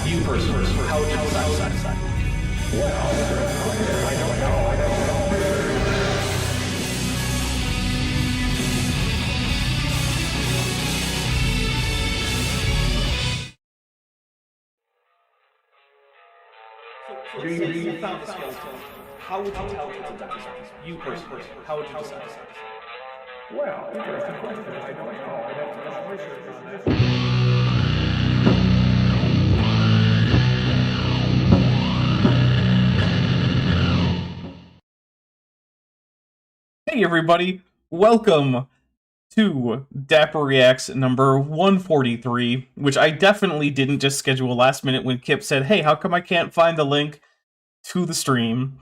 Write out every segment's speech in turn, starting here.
You first. How would you decide? Well, I don't know. You found the skeleton. How would you tell it to die? You first. How would you decide? Well, interesting question. I don't know. I'd have to do research on this. Hey everybody, welcome to Dapper Reacts number 143, which I definitely didn't just schedule last minute when Kip said, hey, how come I can't find the link to the stream?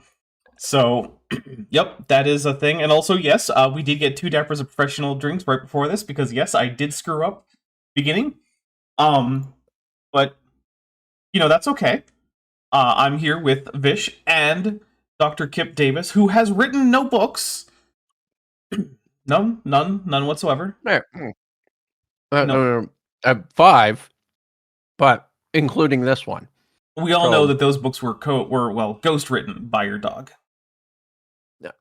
So, yep, that is a thing. And also, yes, we did get 2 Dappers of Professional drinks right before this, because yes, I did screw up beginning. But, you know, that's okay. I'm here with Vish and Dr. Kip Davis, who has written no books. None whatsoever. No. 5, but including this one. We all know that those books were ghost written by your dog. Yeah,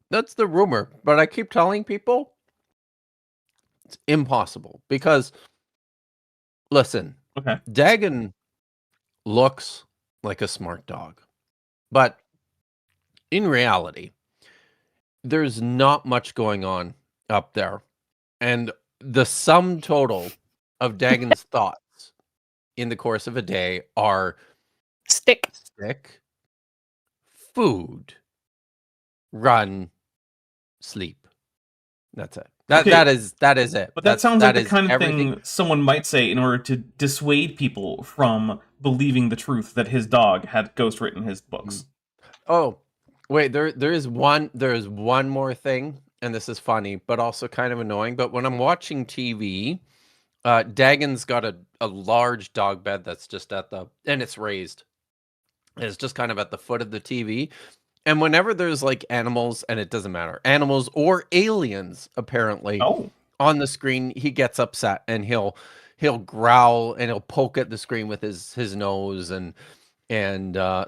that's the rumor. But I keep telling people it's impossible because, listen, okay, Dagon looks like a smart dog, but in reality, there's not much going on up there. And the sum total of Dagon's thoughts in the course of a day are stick, food, run, sleep. That's it. That is it. But that sounds like the kind of thing someone might say in order to dissuade people from believing the truth that his dog had ghost written his books. Oh, wait, there is one more thing, and this is funny, but also kind of annoying. But when I'm watching TV, Dagon's got a large dog bed that's just and it's raised. It's just kind of at the foot of the TV. And whenever there's like animals, and it doesn't matter, animals or aliens, apparently, on the screen, he gets upset and he'll growl and he'll poke at the screen with his nose and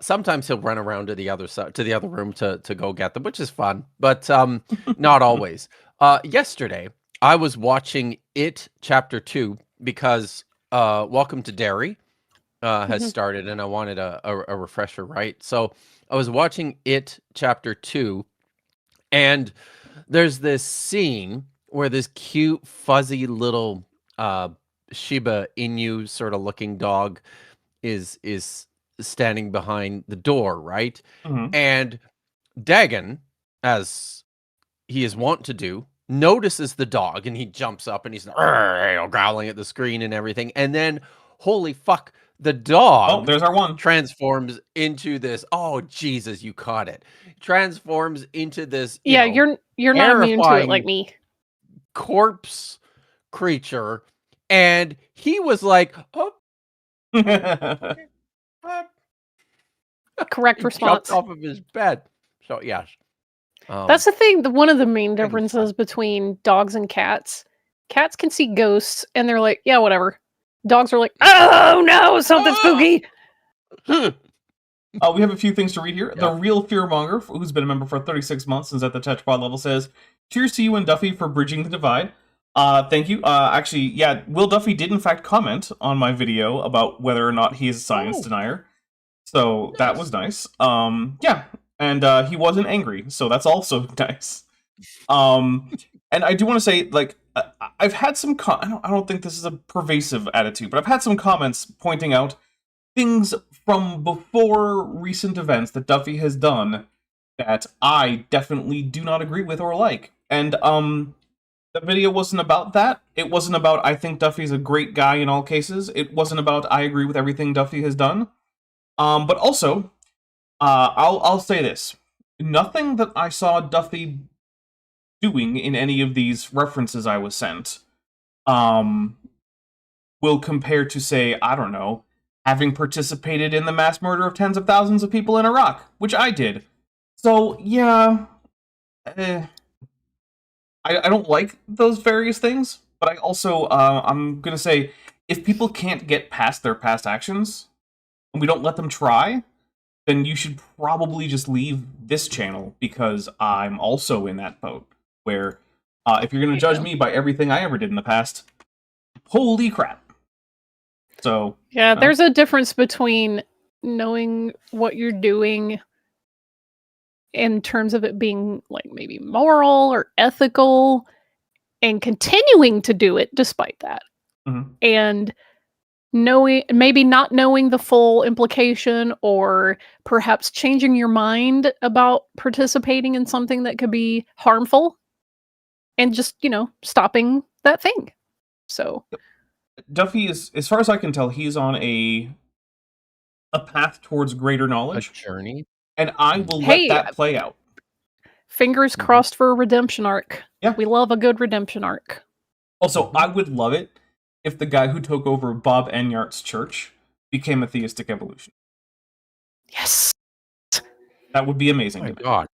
sometimes he'll run around to the other side, to the other room to go get them, which is fun, but not always. Yesterday, I was watching It Chapter 2 because Welcome to Derry has started, and I wanted a refresher, right? So I was watching It Chapter 2, and there's this scene where this cute, fuzzy little Shiba Inu sort of looking dog is standing behind the door, right? And Dagon, as he is wont to do, notices the dog, and he jumps up and he's growling at the screen and everything. And then, holy fuck, the dog there's our one. Transforms into this. Oh, Jesus, you caught it. Transforms into this. Yeah, you're not immune to it like me. Corpse creature. And he was like, oh. Correct response. Jumped off of his bed. So yes, that's the thing. One of the main differences between dogs and cats. Cats can see ghosts, and they're like, "Yeah, whatever." Dogs are like, "Oh no, something spooky." We have a few things to read here. Yep. The Real Fearmonger, who's been a member for 36 months and is at the Tetrapod level, says, "Cheers to you and Duffy for bridging the divide. Thank you. Actually, yeah, Will Duffy did in fact comment on my video about whether or not he is a science denier. So that was nice. Yeah, and he wasn't angry, so that's also nice. And I do want to say, like, I've had some. I don't think this is a pervasive attitude, but I've had some comments pointing out things from before recent events that Duffy has done that I definitely do not agree with or like. And the video wasn't about that. It wasn't about I think Duffy's a great guy in all cases. It wasn't about I agree with everything Duffy has done. But also, I'll say this: nothing that I saw Duffy doing in any of these references I was sent, will compare to, say, I don't know, having participated in the mass murder of tens of thousands of people in Iraq, which I did. So yeah, I don't like those various things, but I also I'm gonna say if people can't get past their past actions and we don't let them try, then you should probably just leave this channel, because I'm also in that boat where if you're going to judge me by everything I ever did in the past, holy crap. So yeah, there's a difference between knowing what you're doing in terms of it being like maybe moral or ethical and continuing to do it despite that. And maybe not knowing the full implication, or perhaps changing your mind about participating in something that could be harmful, and just, stopping that thing. So Duffy is, as far as I can tell, he's on a path towards greater knowledge. A journey. And I will let that play out. Fingers crossed for a redemption arc. Yeah. We love a good redemption arc. Also, I would love it if the guy who took over Bob Enyart's church became a theistic evolution. Yes. That would be amazing. Oh my God.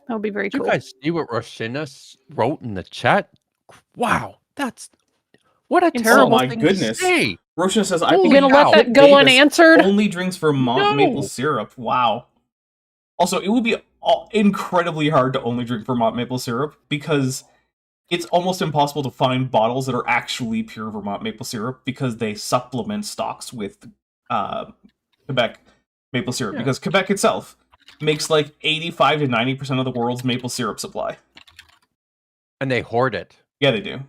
That would be very cool. You guys see what Roshina wrote in the chat? Wow, that's what a terrible thing to say. Roshina says, "I think gonna let that go unanswered. Only drinks for maple syrup." Wow. Also, it would be incredibly hard to only drink Vermont maple syrup, because it's almost impossible to find bottles that are actually pure Vermont maple syrup, because they supplement stocks with Quebec maple syrup, because Quebec itself makes like 85 to 90% of the world's maple syrup supply. And they hoard it. Yeah, they do.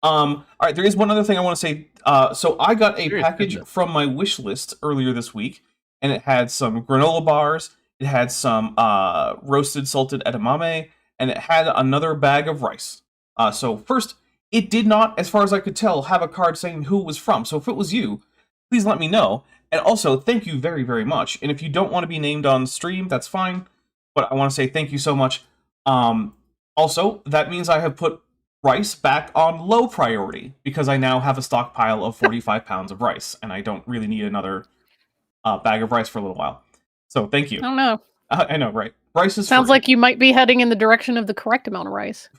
All right, there is one other thing I want to say. So I got a package from my wish list earlier this week, and it had some granola bars, it had some roasted salted edamame, and it had another bag of rice. So first, it did not, as far as I could tell, have a card saying who it was from. So if it was you, please let me know. And also, thank you very, very much. And if you don't want to be named on stream, that's fine. But I want to say thank you so much. Also, that means I have put rice back on low priority, because I now have a stockpile of 45 pounds of rice, and I don't really need another bag of rice for a little while. So thank you. I don't know. I know, right? Rice is Sounds free. like you might be heading in the direction of the correct amount of rice.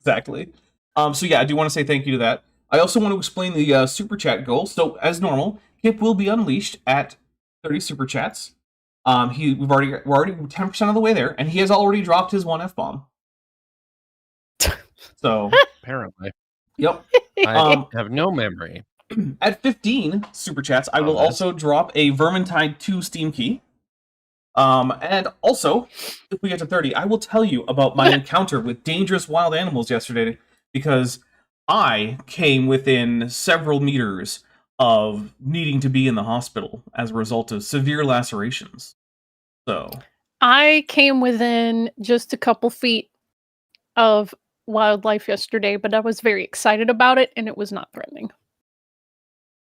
Exactly. So yeah, I do want to say thank you to that. I also want to explain the super chat goal. So as normal, Kip will be unleashed at 30 super chats. We're already 10% of the way there, and he has already dropped his one F-bomb. So apparently, yep. I have no memory. At 15 super chats, I will also drop a Vermintide 2 Steam key. And also, if we get to 30, I will tell you about my encounter with dangerous wild animals yesterday, because I came within several meters of needing to be in the hospital as a result of severe lacerations. So I came within just a couple feet of wildlife yesterday, but I was very excited about it, and it was not threatening.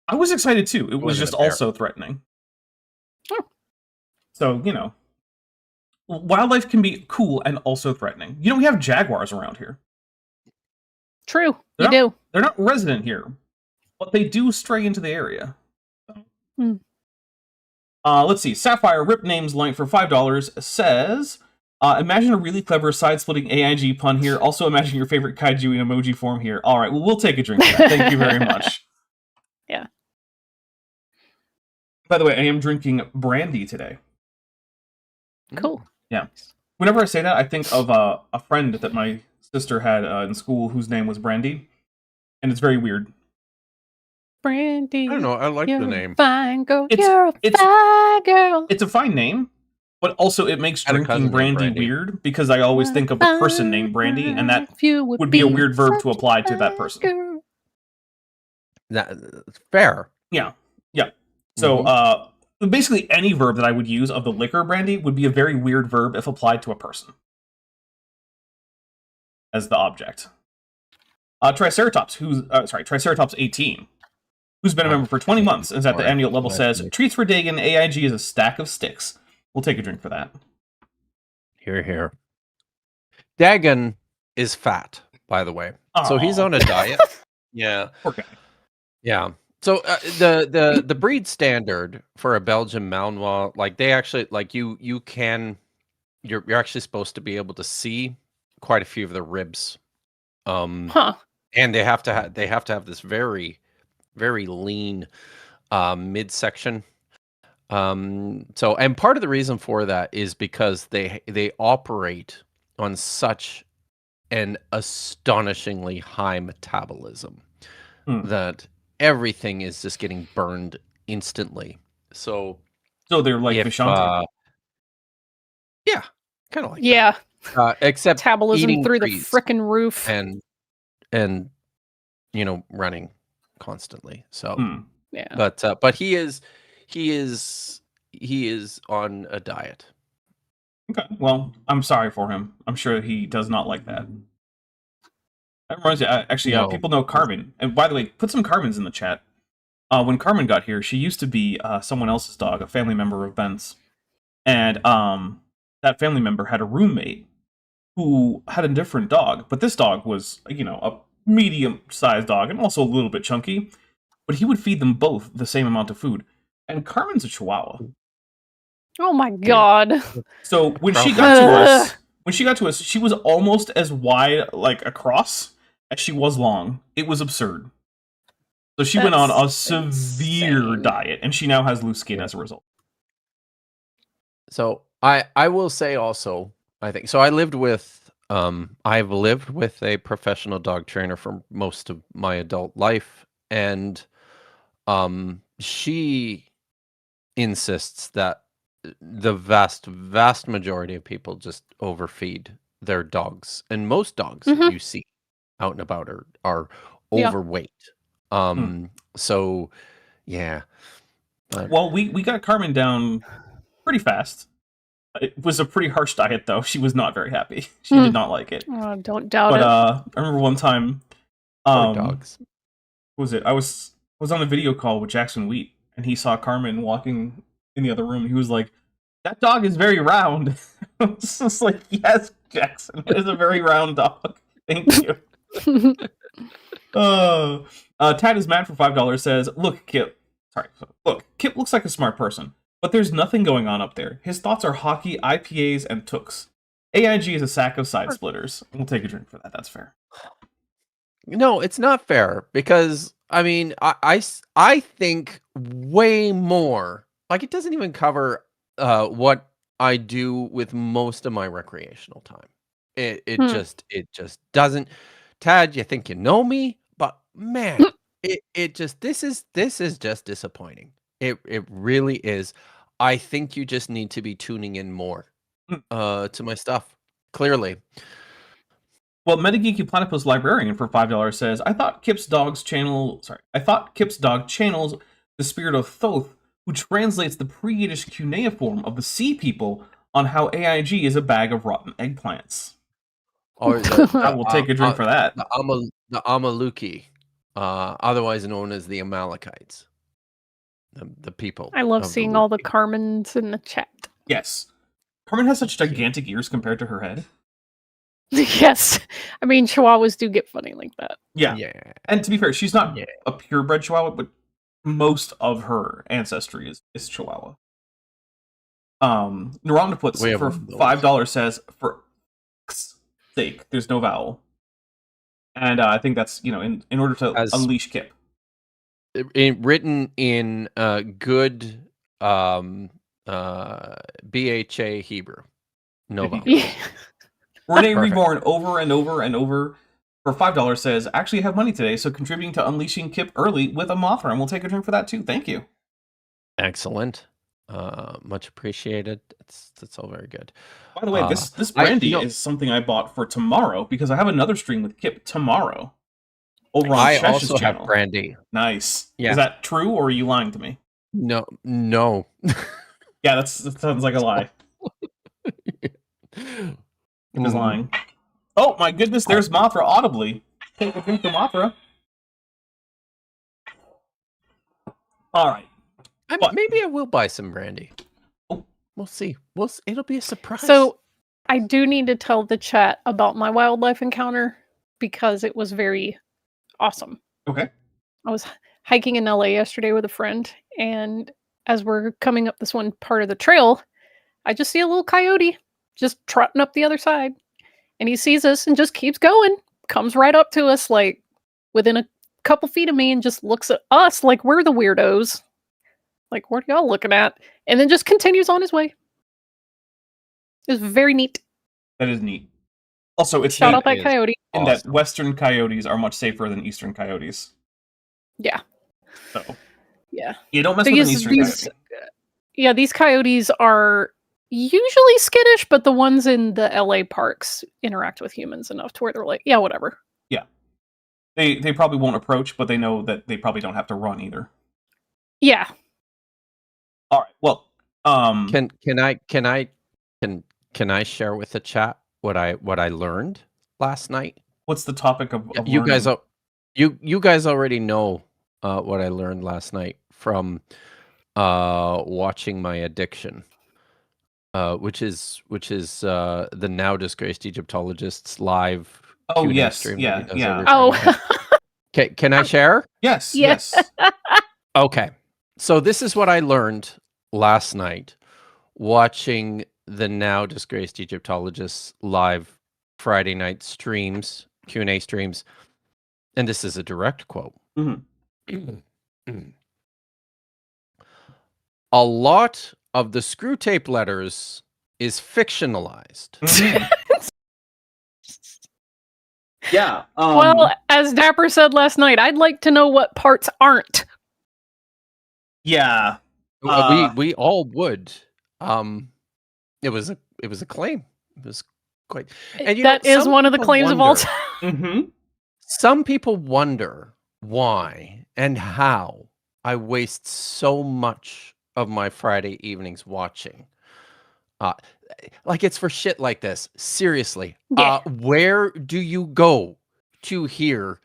I was excited too. It was just also threatening. Oh. So, wildlife can be cool and also threatening. We have jaguars around here. True, you do. They're not resident here, but they do stray into the area. Let's see. Sapphire Rip Names Line for $5 says, imagine a really clever side-splitting AIG pun here. Also imagine your favorite kaiju in emoji form here. All right, well, we'll take a drink of that. Thank you very much. Yeah. By the way, I am drinking brandy today. Cool. Yeah. Whenever I say that, I think of a friend that my sister had in school whose name was Brandy. and it's very weird. Brandy. I don't know. I like you're the a name. fine girl. It's- You're a it's- fine girl. It's a fine name, but also it makes I had a drinking cousin named brandy Brandy. weird because I always think of a person named Brandy, and that would be a weird verb to apply to that person. That's fair. Yeah. So, basically any verb that I would use of the liquor brandy would be a very weird verb if applied to a person as the object. Triceratops, Triceratops 18, who's been a member for 20 months, and is at the annual level, says, treats for Dagon, AIG is a stack of sticks. We'll take a drink for that. Here. Dagon is fat, by the way. So he's on a diet. Yeah. Poor guy. Yeah. So the breed standard for a Belgian Malinois, like they actually you're actually supposed to be able to see quite a few of the ribs. And they have to have this very, very lean midsection. So, and part of the reason for that is because they operate on such an astonishingly high metabolism that everything is just getting burned instantly. So they're like Vishanti. Yeah, kind of like that. Except metabolism through the trees frickin' roof. and running constantly. So yeah. But he is on a diet. Okay, well, I'm sorry for him. I'm sure he does not like that. That reminds me, actually, people know Carmen. And by the way, put some Carmens in the chat. When Carmen got here, she used to be someone else's dog, a family member of Ben's. And that family member had a roommate who had a different dog. But this dog was, a medium-sized dog and also a little bit chunky. But he would feed them both the same amount of food. And Carmen's a Chihuahua. Oh my god. So when she got to us, she was almost as wide, across, as she was long. It was absurd. So she went on a severe diet, and she now has loose skin as a result. So I will say also, I think so. I've lived with a professional dog trainer for most of my adult life, and she insists that the vast majority of people just overfeed their dogs, and most dogs you see out and about are overweight. So yeah. Well, we got Carmen down pretty fast. It was a pretty harsh diet, though. She was not very happy. She did not like it. Oh, don't doubt it. But I remember one time, dogs. What was it? I was on a video call with Jackson Wheat, and he saw Carmen walking in the other room. He was like, "That dog is very round." I was just like, "Yes, Jackson, it is a very round dog. Thank you." Tad is mad for $5 says, Look, Kip looks like a smart person, but there's nothing going on up there. His thoughts are hockey, IPAs, and tooks. AIG is a sack of side splitters. We'll take a drink for that. That's fair. No, it's not fair, because I mean, I think way more. Like, it doesn't even cover what I do with most of my recreational time. It just doesn't. Tad, you think you know me, but man, it just this is just disappointing. It really is. I think you just need to be tuning in more to my stuff. Clearly. Well, Metageeky Platypus Librarian for $5 says, I thought Kip's dog channels the spirit of Thoth, who translates the pre-Yiddish cuneiform of the sea people on how AIG is a bag of rotten eggplants. I will take a drink for that. The Amaluki, otherwise known as the Amalekites. The people. I love seeing all the Carmens in the chat. Yes. Carmen has such gigantic ears compared to her head. Yes. I mean, Chihuahuas do get funny like that. Yeah. And to be fair, she's not a purebred Chihuahua, but most of her ancestry is Chihuahua. Neuronoputz for $5 says, for sake, there's no vowel. And I think that's, in order to unleash Kip. Written in good BHA Hebrew. No vowel. Renee Reborn over and over and over for $5 says, actually have money today, so contributing to unleashing Kip early with a Mothra, and we'll take a drink for that too. Thank you. Excellent. Much appreciated. That's all very good. By the way, this brandy you know- is something I bought for tomorrow because I have another stream with Kip tomorrow over on I Shesh's also channel. have brandy. Nice. Yeah. Is that true, or are you lying to me? No. Yeah, that sounds like a lie. Kip is lying. Oh my goodness, there's Mothra audibly. Take a drink for Mothra. All right. Maybe I will buy some brandy. Oh. We'll see. It'll be a surprise. So I do need to tell the chat about my wildlife encounter because it was very awesome. Okay. I was hiking in LA yesterday with a friend, and as we're coming up this one part of the trail, I just see a little coyote just trotting up the other side. And he sees us and just keeps going, comes right up to us, like within a couple feet of me, and just looks at us like we're the weirdos. Like, what are y'all looking at? And then just continues on his way. It was very neat. That is neat. Also, it's Shout neat out that coyote. in that Western coyotes are much safer than Eastern coyotes. Yeah. So, yeah. You don't mess with an Eastern coyote. Yeah, these coyotes are usually skittish, but the ones in the LA parks interact with humans enough to where they're like, yeah, whatever. Yeah. They probably won't approach, but they know that they probably don't have to run either. Yeah. All right. Well, can I share with the chat what I learned last night? What's the topic of you learning? guys? You guys already know what I learned last night from watching my addiction. Which is the now disgraced Egyptologist's live Q&A yes, stream. yeah. Can I share? Yes, Yes. yes. Okay, so this is what I learned last night watching the now disgraced Egyptologist's live Friday night streams, Q&A streams, and this is a direct quote. A lot of the screw tape letters is fictionalized. Yeah. Well, as Dapper said last night, I'd like to know what parts aren't. Yeah. We all would. It was a claim. It was quite. And that is one of the claims of all time. Mm-hmm. Some people wonder why and how I waste so much of my Friday evenings watching. Like it's for shit like this. Seriously. Yeah. Where do you go to hear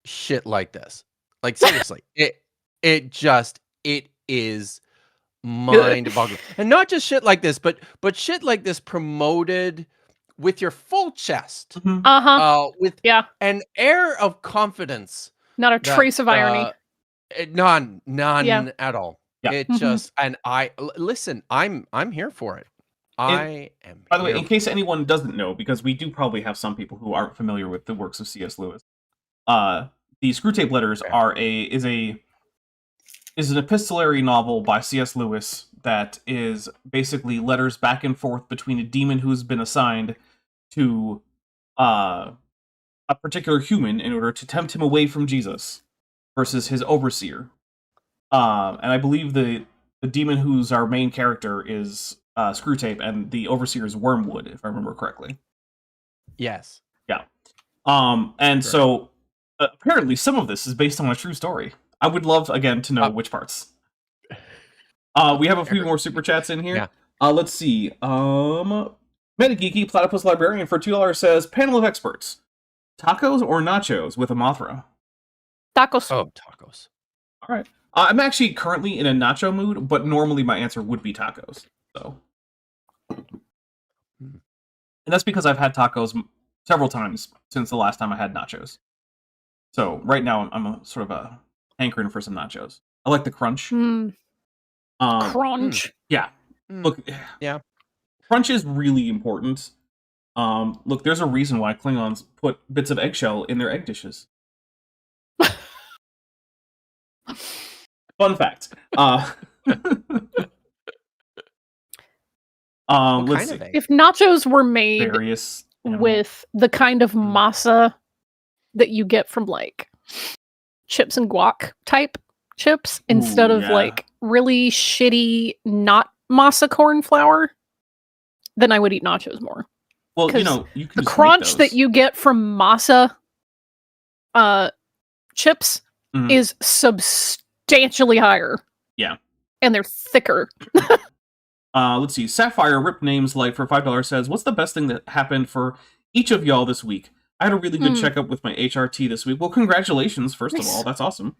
shit like this? Like seriously. it is mind-boggling. And not just shit like this, but shit like this promoted with your full chest. Uh-huh. With an air of confidence. Not a trace of irony. None at all. Yeah. It just, and listen, I'm here for it. I am. By the way, in case anyone doesn't know, because we do probably have some people who aren't familiar with the works of C.S. Lewis, the Screw Tape Letters is an epistolary novel by C.S. Lewis that is basically letters back and forth between a demon who's been assigned to a particular human in order to tempt him away from Jesus versus his overseer. And I believe the demon who's our main character is Screw Tape, and the overseer is Wormwood, if I remember correctly. Yes. Yeah. And so apparently some of this is based on a true story. I would love, again, to know which parts. We have a few more super chats in here. Yeah. Let's see. Metageeky Platypus Librarian for $2 says, panel of experts. Tacos or nachos with a Mothra? Tacos. Oh, tacos. All right. I'm actually currently in a nacho mood, but normally my answer would be tacos. So, and that's because I've had tacos several times since the last time I had nachos. So right now I'm sort of hankering for some nachos. I like the crunch. Crunch. Yeah. Look. Yeah. Crunch is really important. Look, there's a reason why Klingons put bits of eggshell in their egg dishes. Fun fact. Let's see. If nachos were made Various with the kind of masa that you get from like chips and guac type chips instead of yeah. like really shitty not masa corn flour, then I would eat nachos more. Well, you 'Cause know, you can The just crunch make that those. you get from masa chips Mhm. is substantially higher. Yeah. And they're thicker. Let's see. Sapphire Rip Names Light for $5 says, "What's the best thing that happened for each of y'all this week? I had a really good checkup with my HRT this week." Well, congratulations, first of all. That's awesome.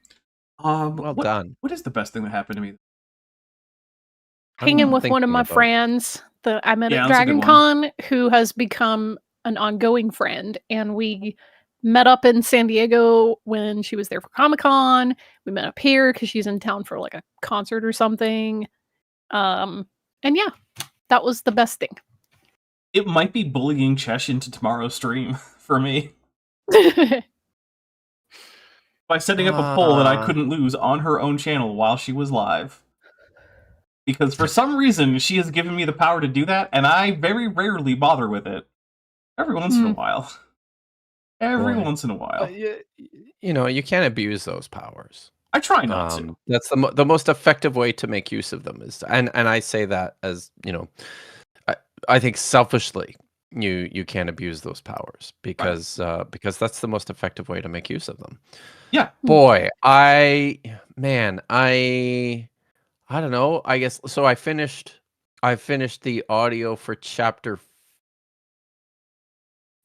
Well done. What is the best thing that happened to me? Hanging with one of thinking my about it. friends that I met Yeah, at that's a good Dragon Con, who has become an ongoing friend, and we met up in San Diego when she was there for Comic-Con. We met up here because she's in town for like a concert or something. And yeah, that was the best thing. It might be bullying Chesh into tomorrow's stream for me by setting up a poll that I couldn't lose on her own channel while she was live. Because for some reason, she has given me the power to do that, and I very rarely bother with it. Every once in a while. Every Boy. once in a while. You know, you can't abuse those powers. I try not to. That's the most effective way to make use of them is, and I say that as, you know, I think selfishly you can't abuse those powers because that's the most effective way to make use of them. Yeah. Boy, I don't know. I guess so. I finished the audio for chapter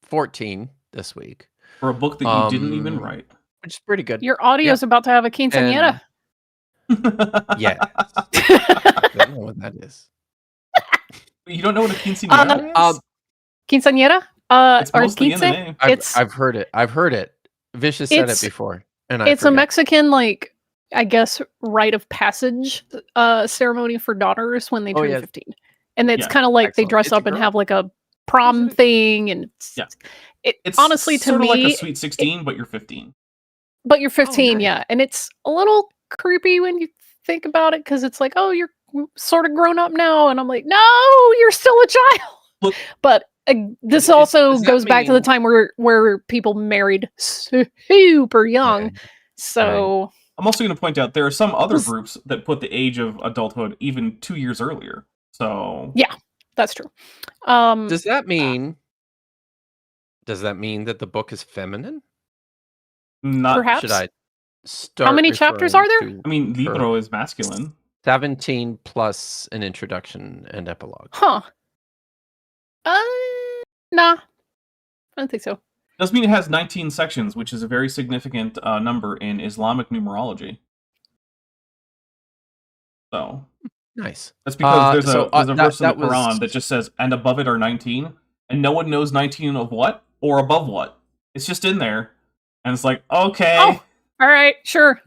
14 this week For a book that you didn't even write. which is pretty good. Your audio's about to have a quinceañera. Yeah. I don't know what that is. You don't know what a quinceañera is? Quinceañera? It's Or mostly in the quince? name. I've heard it. I've heard it. Vicious said it It's- before, and It's a Mexican, like, I guess, rite of passage ceremony for daughters when they Oh, turn yeah. 15. And it's Yeah. kind of like they Excellent. dress It's a up and girl? have like a prom thing, and Yeah. it's honestly to sort of me, like a Sweet 16, but you're 15. but you're 15, nice. yeah, and it's a little creepy when you think about it because it's like, oh, you're sort of grown up now, and I'm like, no, you're still a child. Look, but this Is- also does that goes back to the mean- time where people married super young. Right. So I'm also going to point out there are some other This- groups that put the age of adulthood even 2 years earlier. So Yeah. that's true. Does that mean that the book is feminine? not. Perhaps. Should I start? How many chapters referring are there? to I mean, Libro is masculine. 17 plus an introduction and epilogue. Huh. Nah. I don't think so. Does mean it has 19 sections, which is a very significant number in Islamic numerology. So Nice. that's because there's so, a verse in the that was- Quran that just says, "And above it are 19," and no one knows 19 of what or above what. It's just in there, and it's like, okay. Oh. All right, sure.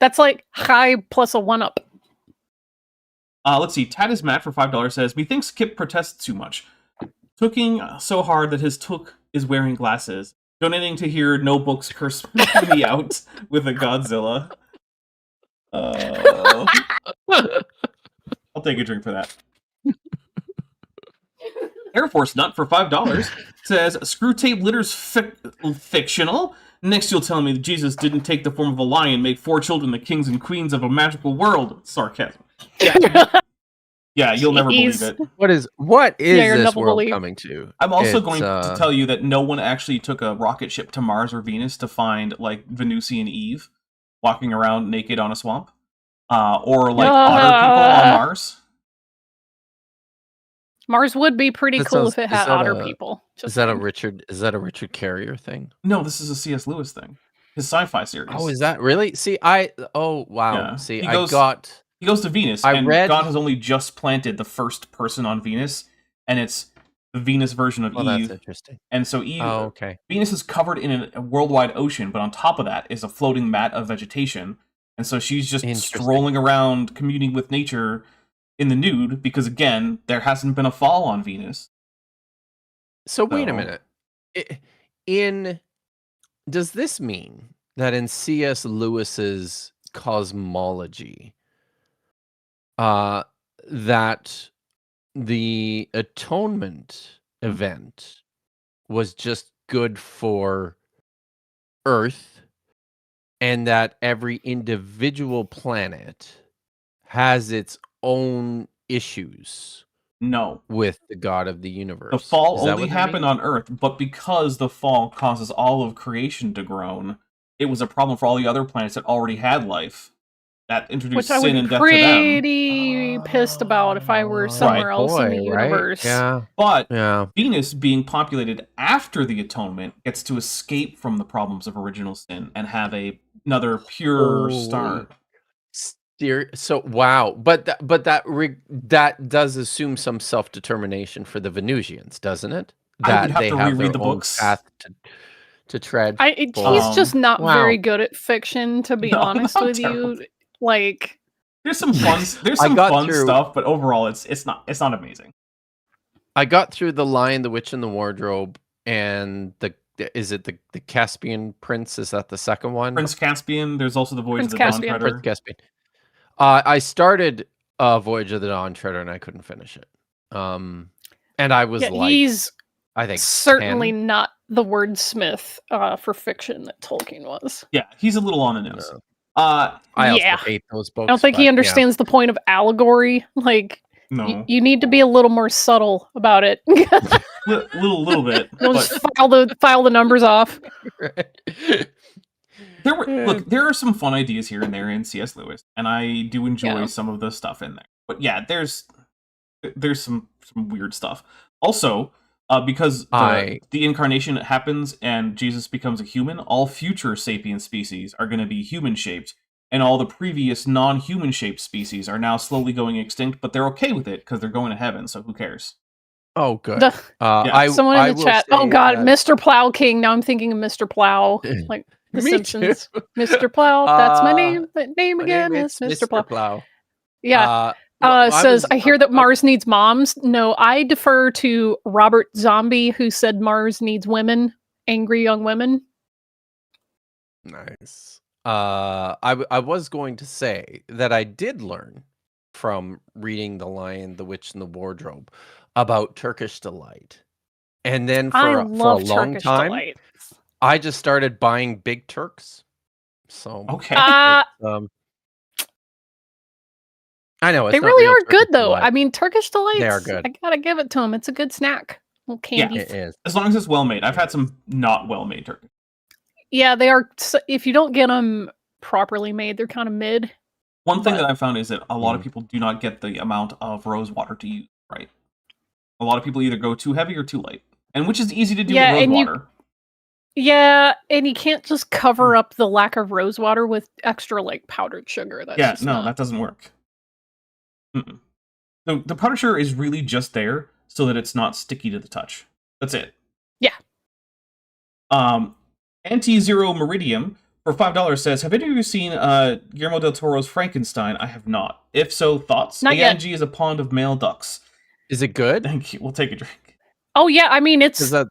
That's like high plus a 1-up. Let's see. Tad is Matt for $5 says, "Methinks Kip protests too much. Tooking so hard that his took is wearing glasses. Donating to hear no books curse me out with a Godzilla." I'll take a drink for that. Air Force Nut for $5 says, "Screw Tape Litter's fictional. Next you'll tell me that Jesus didn't take the form of a lion, make 4 children the kings and queens of a magical world." Sarcasm. Yeah, you'll never believe Jeez. it. What is you'll this never world believe. coming to? I'm also It's, going to tell you that no one actually took a rocket ship to Mars or Venus to find, like, Venusian Eve walking around naked on a swamp. Or, like, otter people on Mars. Mars would be pretty That cool sounds- if it is had that otter a- people. Is that a Richard Carrier thing? No, this is a C.S. Lewis thing. His sci-fi series. Oh, is that really? See, wow. Yeah. See, He I goes- got He goes to Venus, I and read- God has only just planted the first person on Venus, and it's the Venus version of Well, that's Eve. interesting. And so Eve, Oh, okay. Venus is covered in a worldwide ocean, but on top of that is a floating mat of vegetation. And so she's just Interesting. strolling around, communing with nature in the nude, because again, there hasn't been a fall on Venus. So wait a So- minute. Does this mean that in C.S. Lewis's cosmology, that the atonement event was just good for Earth, and that every individual planet has its own issues No. with the God of the universe. The fall Is that only what that happened means? on Earth, but because the fall causes all of creation to groan, it was a problem for all the other planets that already had life. That introduced Which I would sin be and death to them. pretty pissed about if I were Oh, somewhere else in the boy, right? universe. Yeah. But Yeah. Venus, being populated after the atonement, gets to escape from the problems of original sin and have another pure start. So wow, but that does assume some self-determination for the Venusians, doesn't it? I That would have they to have reread their the own books. path to tread. He's just not Wow. very good at fiction, to be No, honest not with terrible. you. Like, There's some fun. There's I some got fun through- stuff, but overall, it's not amazing. I got through The Lion, the Witch, and the Wardrobe, and the Caspian Prince? Is that the second one? Prince Caspian. There's also the Voyage Prince of the Dawn Caspian. Treader. Prince Caspian. I started Voyage of the Dawn Treader and I couldn't finish it. And I was he's I think certainly 10. not the wordsmith for fiction that Tolkien was. Yeah, he's a little on the nose. No. I also yeah. hate those books. I don't think he understands the point of allegory. Like, no, you need to be a little more subtle about it. little bit. You'll But just file the numbers off. there are some fun ideas here and there in C.S. Lewis, and I do enjoy some of the stuff in there. But yeah, there's some weird stuff. Also, because the incarnation happens and Jesus becomes a human, all future sapient species are going to be human-shaped, and all the previous non-human-shaped species are now slowly going extinct, but they're okay with it because they're going to heaven, so who cares? Oh, good. Someone in the chat. Oh God, Mr. Plow King. Now I'm thinking of Mr. Plow, like The Simpsons. Too. Mr. Plow. That's my name. That name again is Mr. Plow. Yeah. Says, I hear that Mars needs moms. No, I defer to Robert Zombie, who said Mars needs women, angry young women. Nice. I was going to say that I did learn from reading The Lion, the Witch, and the Wardrobe about Turkish delight. And then for a long time, I just started buying Big Turks. So okay. I know they really are good though. I mean, Turkish delights. They are good. I gotta give it to them. It's a good snack. Little candy. Yeah, it is. As long as it's well made. I've had some not well made turkey. Yeah, they are. If you don't get them properly made, they're kind of mid. One thing that I've found is that a lot of people do not get the amount of rose water to use right. A lot of people either go too heavy or too light, and which is easy to do with rose water. Yeah, and you can't just cover up the lack of rose water with extra like powdered sugar. That's that doesn't work. Mm-mm. The powdered sugar is really just there so that it's not sticky to the touch. That's it. Yeah. Anti-Zero Meridium for $5 says, have any of you seen Guillermo del Toro's Frankenstein? I have not. If so, thoughts? Not yet. AIG is a pond of male ducks. Is it good? Thank you. We'll take a drink. Oh yeah, I mean it's well.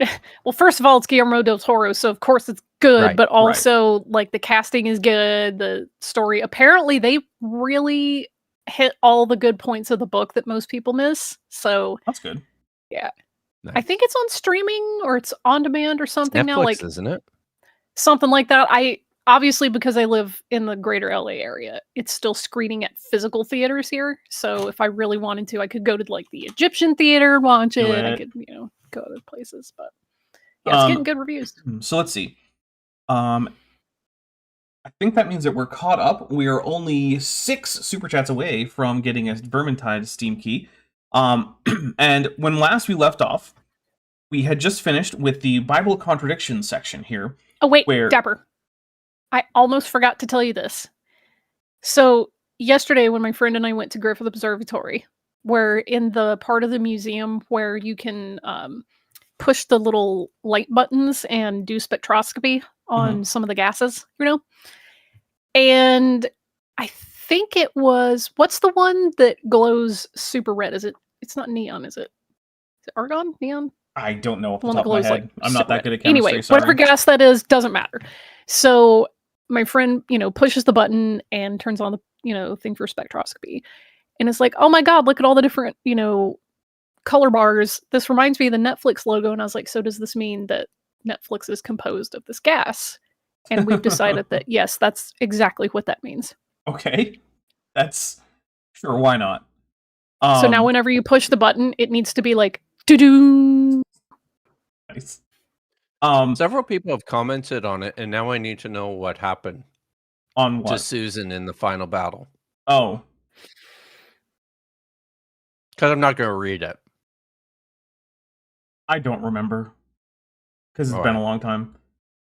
First of all, it's Guillermo del Toro, so of course it's good. But also, like the casting is good. The story. Apparently, they really hit all the good points of the book that most people miss. So that's good. Yeah, nice. I think it's on streaming or it's on demand or something Netflix, now. Like, isn't it? Something like that. I obviously, because I live in the greater LA area, it's still screening at physical theaters here. So if I really wanted to, I could go to like the Egyptian theater and watch it. I could, go other places. But yeah, it's getting good reviews. So let's see. I think that means that we're caught up. We are only 6 super chats away from getting a Vermintide Steam key. And when last we left off, we had just finished with the Bible contradiction section here. Oh wait, Dapper. I almost forgot to tell you this. So yesterday when my friend and I went to Griffith Observatory, we're in the part of the museum where you can push the little light buttons and do spectroscopy on some of the gases, And I think it was, what's the one that glows super red? It's not neon, is it? Is it argon? Neon? I don't know off the one top that glows of my head. I'm not that good at chemistry. Anyway, whatever gas that is, doesn't matter. So my friend, pushes the button and turns on the, thing for spectroscopy. And it's like, oh my God, look at all the different, color bars. This reminds me of the Netflix logo. And I was like, so does this mean that Netflix is composed of this gas. And we've decided that, yes, that's exactly what that means. Okay. That's sure, why not? So now whenever you push the button, it needs to be like, doo-doo. Nice. Several people have commented on it, and now I need to know what happened On to what? Susan in the final battle. Oh. Because I'm not going to read it. I don't remember. Because it's All been right. a long time.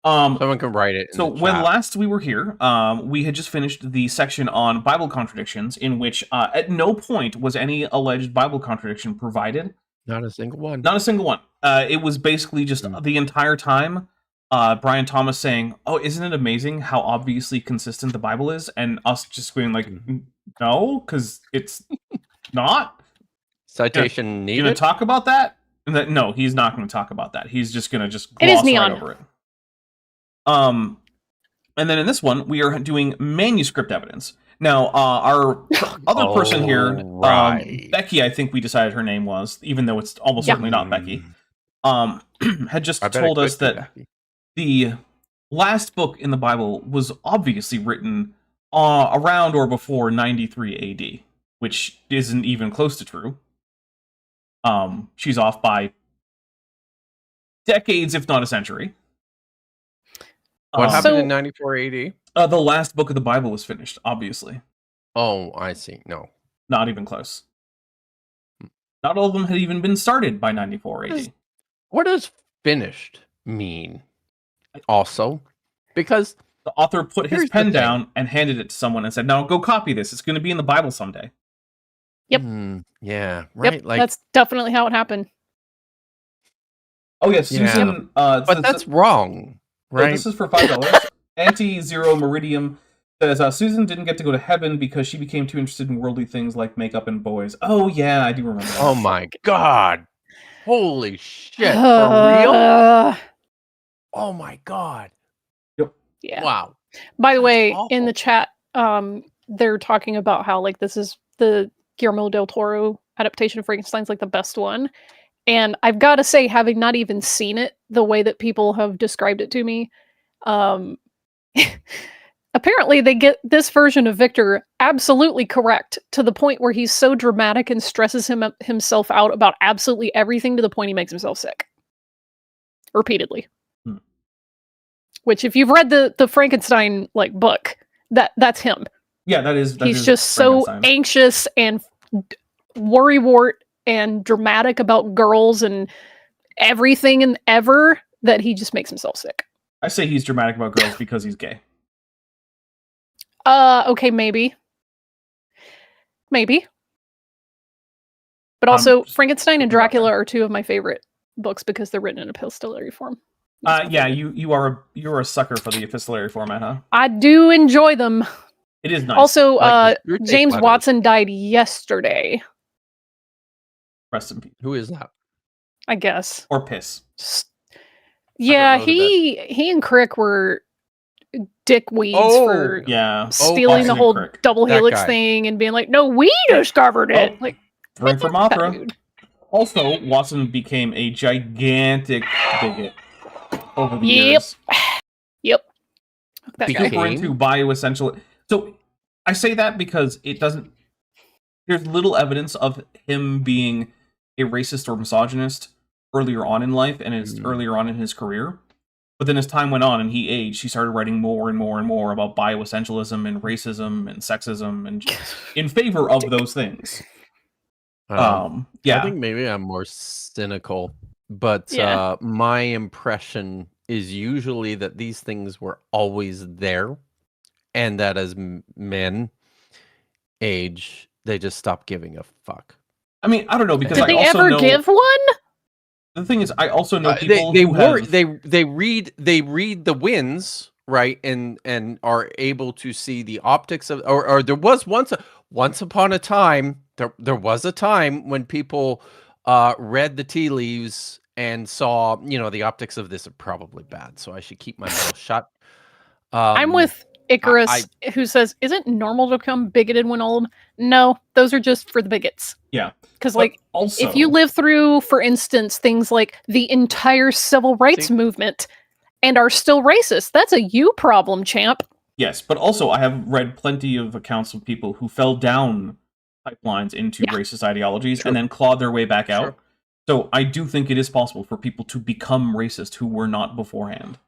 Someone can write it in So the when chat. last we were here, we had just finished the section on Bible contradictions, in which at no point was any alleged Bible contradiction provided. Not a single one. Not a single one. It was basically just the entire time Brian Thomas saying, "Oh, isn't it amazing how obviously consistent the Bible is?" And us just going like, "No, because it's not." Citation You needed? gonna talk about that? And that? No, he's not going to talk about that. He's just going to just It is gloss right neon. over it. And then in this one, we are doing manuscript evidence. Now, our other person here, right. Becky, I think we decided her name was, even though it's almost certainly not Becky, had just told us that the last book in the Bible was obviously written around or before 93 AD, which isn't even close to true. She's off by decades, if not a century. What happened in 94 AD? The last book of the Bible was finished, obviously. Oh, I see. No. Not even close. Not all of them had even been started by 94 AD. What does finished mean? Also, because the author put his here's pen the thing. down and handed it to someone and said, "Now go copy this. It's going to be in the Bible someday." Yep. Yeah, right. Yep, Like that's definitely how it happened. Oh yeah, Susan. but that's wrong, right? This is for $5. Anti-Zero Meridium says Susan didn't get to go to heaven because she became too interested in worldly things like makeup and boys. Oh yeah, I do remember that. Oh my god! Holy shit! For real? Oh my god! Yep. Yeah. Wow. By the That's way, awful. in the chat, they're talking about how like this is the Guillermo del Toro adaptation of Frankenstein's like the best one. And I've got to say, having not even seen it the way that people have described it to me, apparently they get this version of Victor absolutely correct to the point where he's so dramatic and stresses himself out about absolutely everything to the point he makes himself sick. Repeatedly. Which, if you've read the Frankenstein like book, that's him. Yeah, that is. He's just so anxious and worrywart and dramatic about girls and everything and ever that he just makes himself sick. I say he's dramatic about girls because he's gay. Okay, maybe. But also, Frankenstein and Dracula are two of my favorite books because they're written in epistolary form. Yeah, you're a sucker for the epistolary format, huh? I do enjoy them. It is nice. Also, Like James Watson died yesterday. Rest in peace. Who is that? I guess. Or piss. Yeah, he and Crick were dickweeds for stealing the whole double helix thing and being like, "No, we discovered it." Like, drink from opera. Also, Watson became a gigantic bigot over the years. Yep. Super into bioessential. So I say that because it doesn't. There's little evidence of him being a racist or misogynist earlier on in life and earlier on in his career. But then as time went on and he aged, he started writing more and more and more about bioessentialism and racism and sexism and in favor of those things. I think maybe I'm more cynical, but my impression is usually that these things were always there, and that as men age, they just stop giving a fuck. I mean, I don't know because did they ever give one? The thing is, I also know people they read the winds, right, and are able to see the optics of, or there was once upon a time there was a time when people read the tea leaves and saw, the optics of this are probably bad, so I should keep my mouth shut. I'm with Icarus, who says, "Isn't normal to become bigoted when old?" No, those are just for the bigots. Yeah. Because, But like, also, if you live through, for instance, things like the entire civil rights movement and are still racist, that's a you problem, champ. yes, but also I have read plenty of accounts of people who fell down pipelines into racist ideologies and then clawed their way back out. So I do think it is possible for people to become racist who were not beforehand.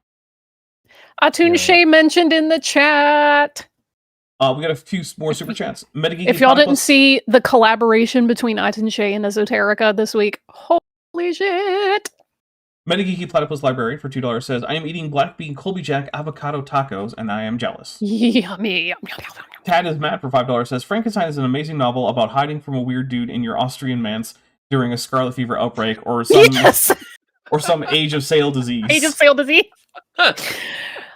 Atun Shea mentioned in the chat. We got a few more super chats. If y'all didn't see the collaboration between Atun Shea and Esoterica this week, holy shit! Metageeky Platypus Librarian for $2 says, I am eating black bean Colby Jack avocado tacos, and I am jealous. Yummy. Tad is Matt for $5 says, Frankenstein is an amazing novel about hiding from a weird dude in your Austrian manse during a scarlet fever outbreak or some age of sail disease. Age of sail disease.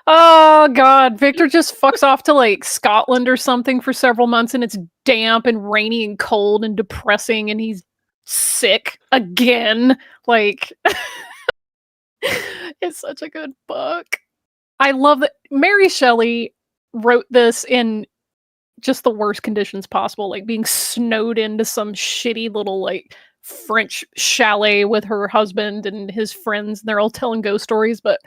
Oh god, Victor just fucks off to like Scotland or something for several months, and it's damp and rainy and cold and depressing, and he's sick again. Like, it's such a good book. I love that Mary Shelley wrote this in just the worst conditions possible, like being snowed into some shitty little like French chalet with her husband and his friends, and they're all telling ghost stories, but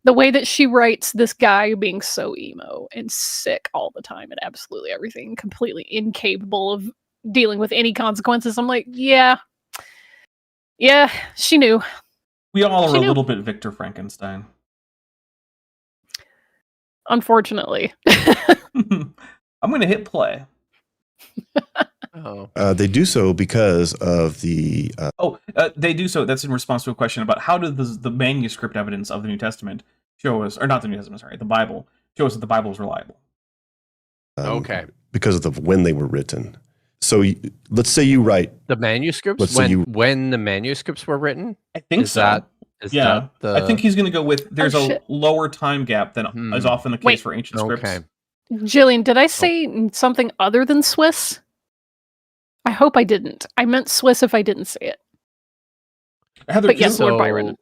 the way that she writes this guy being so emo and sick all the time and absolutely everything, completely incapable of dealing with any consequences, I'm like, yeah, she knew. We all are a little bit Victor Frankenstein. Unfortunately. I'm going to hit play. They do so because of the... they do so. That's in response to a question about how does the manuscript evidence of the New Testament show us, or not the New Testament, sorry, the Bible, show us that the Bible is reliable. Okay. Because of when they were written. So let's say you write... The manuscripts? When the manuscripts were written? I think so. That I think he's going to go with, there's a lower time gap than is often the case for ancient scripts. Jillian, did I say something other than Swiss? I hope I didn't. I meant Swiss if I didn't say it. But yes, Lord Byron.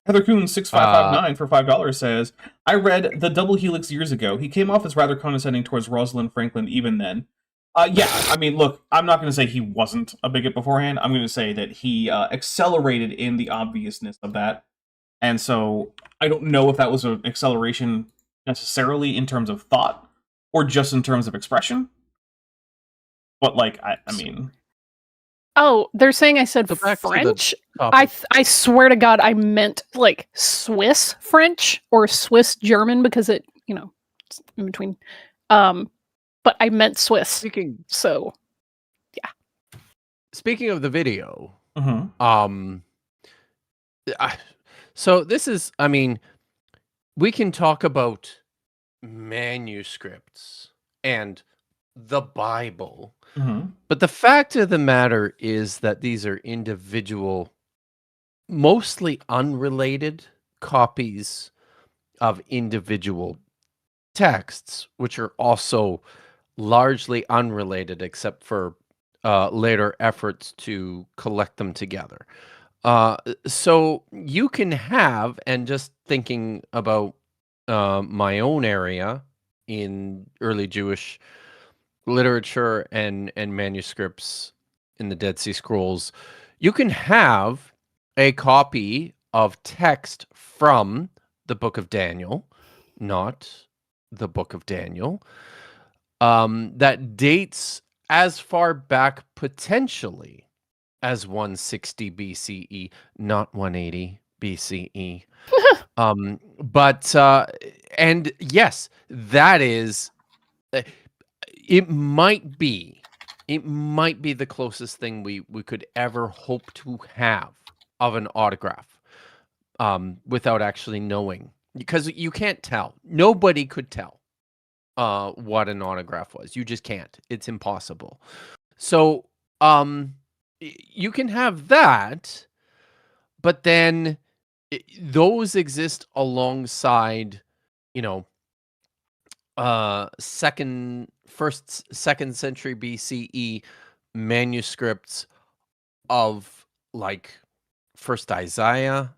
Heather Coon 6559 for $5 says, I read The Double Helix years ago. He came off as rather condescending towards Rosalind Franklin even then. I mean, look, I'm not going to say he wasn't a bigot beforehand. I'm going to say that he accelerated in the obviousness of that. And so I don't know if that was an acceleration necessarily in terms of thought or just in terms of expression. But, like, I mean... Oh, they're saying I said French? I swear to God, I meant, like, Swiss French or Swiss German because it, it's in between. But I meant Swiss. So, yeah. Speaking of the video, so this is, I mean, we can talk about manuscripts and the Bible, but the fact of the matter is that these are individual, mostly unrelated copies of individual texts, which are also largely unrelated except for later efforts to collect them together. So you can have, and just thinking about my own area in early Jewish literature and manuscripts in the Dead Sea Scrolls, you can have a copy of text from the Book of Daniel, not the Book of Daniel, that dates as far back potentially as 160 BCE, not 180 BCE. And yes, that is, it might be the closest thing we could ever hope to have of an autograph, without actually knowing, because you can't tell. Nobody could tell what an autograph was. You just can't. It's impossible. So you can have that, but then those exist alongside, second century BCE manuscripts of like First Isaiah,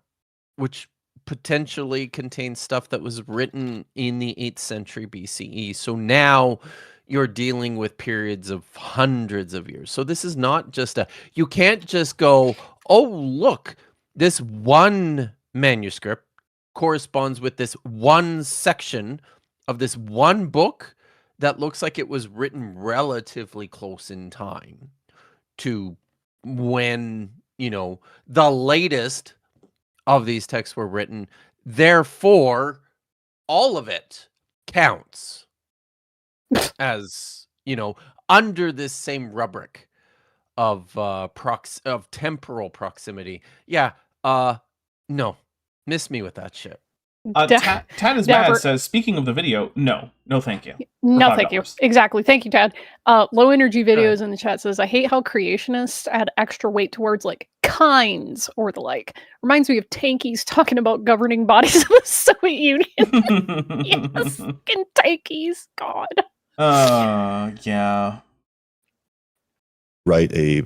which potentially contains stuff that was written in the 8th century BCE. So now you're dealing with periods of hundreds of years. So this is not just you can't just go, oh, look, this one manuscript corresponds with this one section of this one book that looks like it was written relatively close in time to when, the latest of these texts were written. Therefore, all of it counts as, under this same rubric of of temporal proximity. Yeah, no. Miss me with that shit. Tad is Dapper. mad says, speaking of the video, no thank you. No, For thank you. $5. Exactly. Thank you, Tad. Low Energy Videos in the chat says, I hate how creationists add extra weight to words like kinds or the like. Reminds me of tankies talking about governing bodies of the Soviet Union. Yes, fucking tankies. God. Yeah. Write a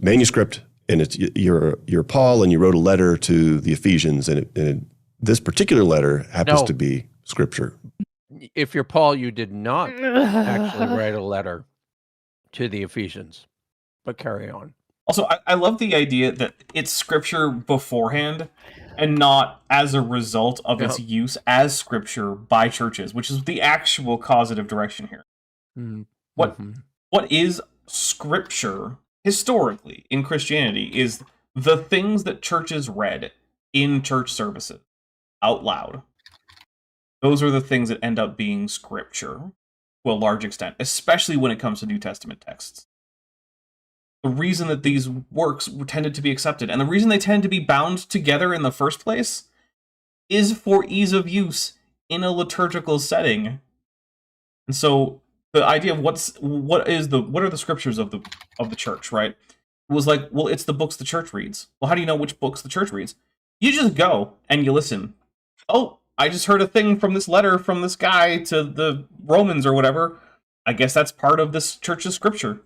manuscript, and it's you're Paul, and you wrote a letter to the Ephesians, and this particular letter happens No. to be scripture. If you're Paul, you did not actually write a letter to the Ephesians. But carry on. Also, I love the idea that it's scripture beforehand and not as a result of its use as scripture by churches, which is the actual causative direction here. What is scripture historically in Christianity is the things that churches read in church services out loud. Those are the things that end up being scripture to a large extent, especially when it comes to New Testament texts. The reason that these works tended to be accepted, and the reason they tend to be bound together in the first place, is for ease of use in a liturgical setting. And so the idea of what are the scriptures of the church, right? It was like, well, it's the books the church reads. Well, how do you know which books the church reads? You just go and you listen. Oh, I just heard a thing from this letter from this guy to the Romans or whatever. I guess that's part of this church's scripture.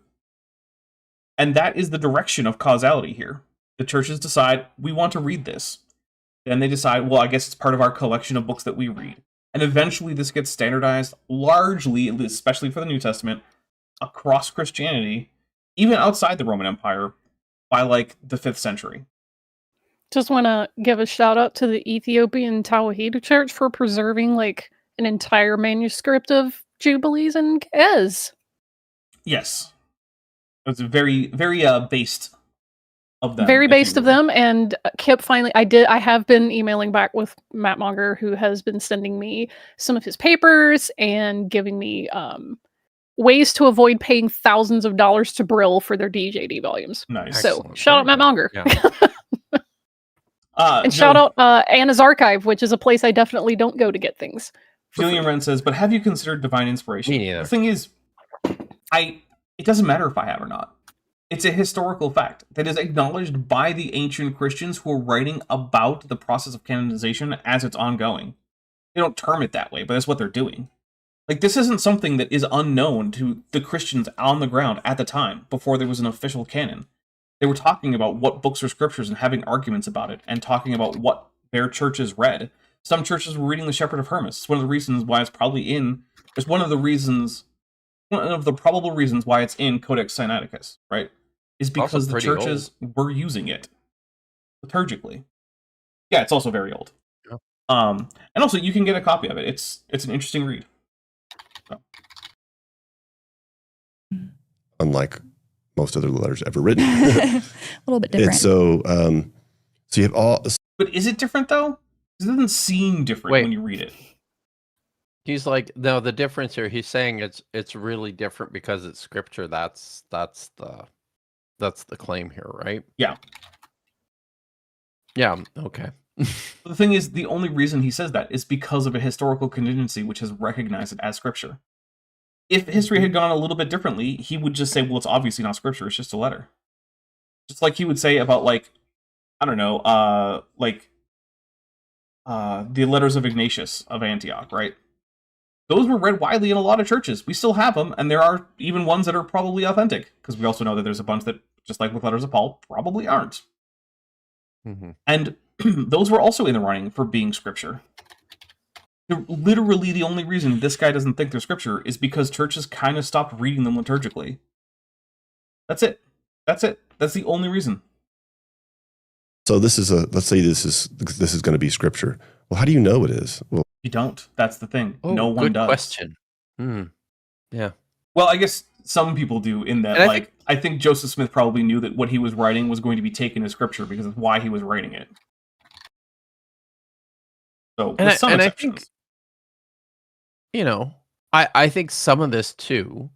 And that is the direction of causality here. The churches decide, we want to read this. Then they decide, well, I guess it's part of our collection of books that we read. And eventually this gets standardized largely, especially for the New Testament, across Christianity, even outside the Roman Empire, by like the 5th century. Just want to give a shout out to the Ethiopian Tawahedo Church for preserving like an entire manuscript of Jubilees and Ge'ez. Yes. It's very, very based of them. Very based of them, and Kip finally, I have been emailing back with Matt Monger, who has been sending me some of his papers and giving me ways to avoid paying thousands of dollars to Brill for their DJD volumes. Nice. So Excellent. shout out Matt Monger. Yeah. And shout out Anna's Archive, which is a place I definitely don't go to get things. Julian Wren says, but have you considered divine inspiration? Me neither. The thing is, it doesn't matter if I have or not. It's a historical fact that is acknowledged by the ancient Christians who are writing about the process of canonization as it's ongoing. They don't term it that way, but that's what they're doing. Like, this isn't something that is unknown to the Christians on the ground at the time, before there was an official canon. They were talking about what books are scriptures and having arguments about it, and talking about what their churches read. Some churches were reading the Shepherd of Hermas. It's one of the reasons why it's probably in... It's one of the probable reasons why it's in Codex Sinaiticus, right? Is because the churches were using it liturgically. Yeah, it's also very old. Yeah. And also you can get a copy of it. It's an interesting read. So. Unlike most other letters ever written. A little bit different. And so you have all... But is it different though? It doesn't seem different when you read it. He's like, no, the difference here, he's saying it's really different because it's scripture. That's the claim here, right? Yeah. Yeah, okay. The thing is, the only reason he says that is because of a historical contingency which has recognized it as scripture. If history had gone a little bit differently, he would just say, well, it's obviously not scripture, it's just a letter. Just like he would say about, like, I don't know, the letters of Ignatius of Antioch, right? Those were read widely in a lot of churches. We still have them, and there are even ones that are probably authentic, because we also know that there's a bunch that, just like with letters of Paul, probably aren't. Mm-hmm. And those were also in the running for being scripture. Literally the only reason this guy doesn't think they're scripture is because churches kind of stopped reading them liturgically. That's it. That's the only reason. So let's say this is going to be scripture. Well, how do you know it is? Well, You don't. That's the thing. Oh, No one good does. question. Yeah. Well, I guess some people do in that, And I think Joseph Smith probably knew that what he was writing was going to be taken as scripture because of why he was writing it. So, And with some I exceptions. think, I think some of this too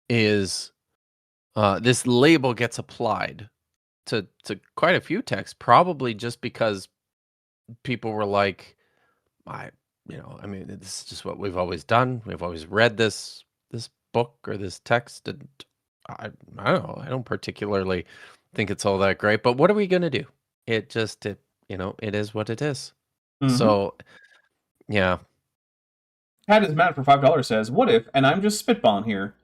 is this label gets applied to quite a few texts, probably just because people were like, this is just what we've always done. We've always read this book or this text, and I don't know. I don't particularly think it's all that great, but what are we gonna do? It is what it is. Mhm. So, yeah. Pat is mad for $5 says, "What if?" And I'm just spitballing here.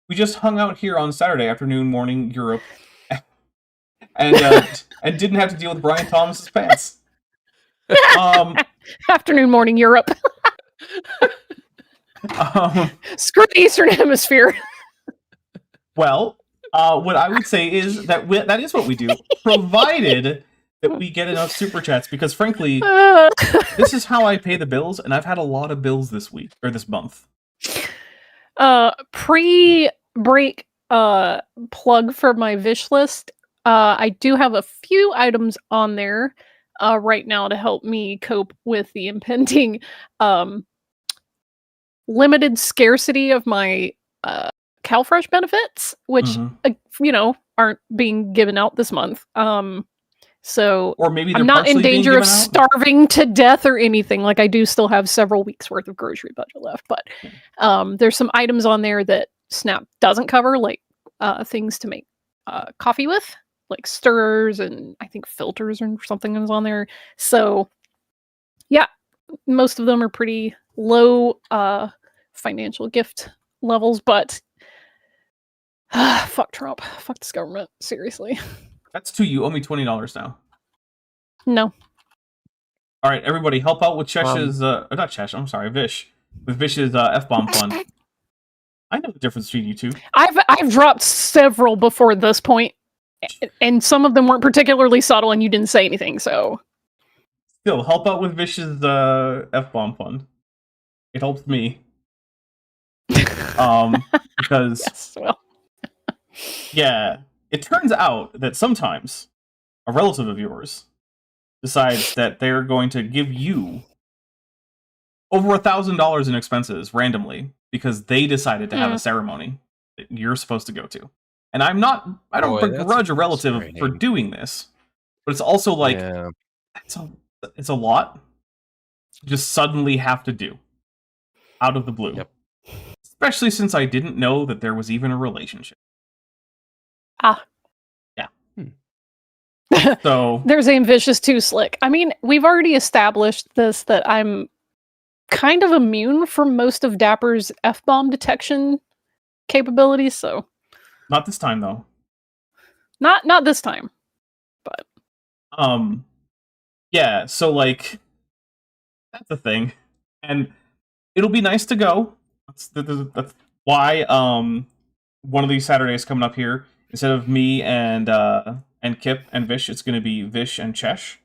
We just hung out here on Saturday afternoon, morning Europe, and didn't have to deal with Brian Thomas's pants. Afternoon, morning, Europe. Screw the Eastern Hemisphere. Well, what I would say is that that is what we do, provided that we get enough super chats. Because frankly, this is how I pay the bills, and I've had a lot of bills this week or this month. Pre-break plug for my wish list. I do have a few items on there right now to help me cope with the impending limited scarcity of my CalFresh benefits, which aren't being given out this month. So Or maybe I'm not in partially being danger of given out. starving to death or anything. Like, I do still have several weeks worth of grocery budget left, but there's some items on there that Snap doesn't cover, like things to make coffee with, like stirrers and I think filters or something is on there. So yeah, most of them are pretty low financial gift levels, but fuck Trump, fuck this government, seriously. That's two. You owe me $20 now. No. All right, everybody, help out with Chesh's not Chesh. I'm sorry, Vish. With Vish's F-bomb fund. I know the difference between you two. I've dropped several before this point, and some of them weren't particularly subtle, and you didn't say anything. So Still, help out with Vish's F-bomb fund. It helps me. Because yes, well, yeah, it turns out that sometimes a relative of yours decides that they're going to give you over $1,000 in expenses randomly because they decided to have a ceremony that you're supposed to go to. And I don't begrudge a relative for doing this, but it's also like it's a lot to just suddenly have to do out of the blue. Yep. Especially since I didn't know that there was even a relationship. Yeah. So there's Ambitious too slick. I mean, we've already established this, that I'm kind of immune from most of Dapper's F-bomb detection capabilities, so not this time though. Not this time. But yeah, so like that's the thing. And it'll be nice to go. That's why one of these Saturdays coming up here, instead of me and Kip and Vish, it's gonna be Vish and Chesh.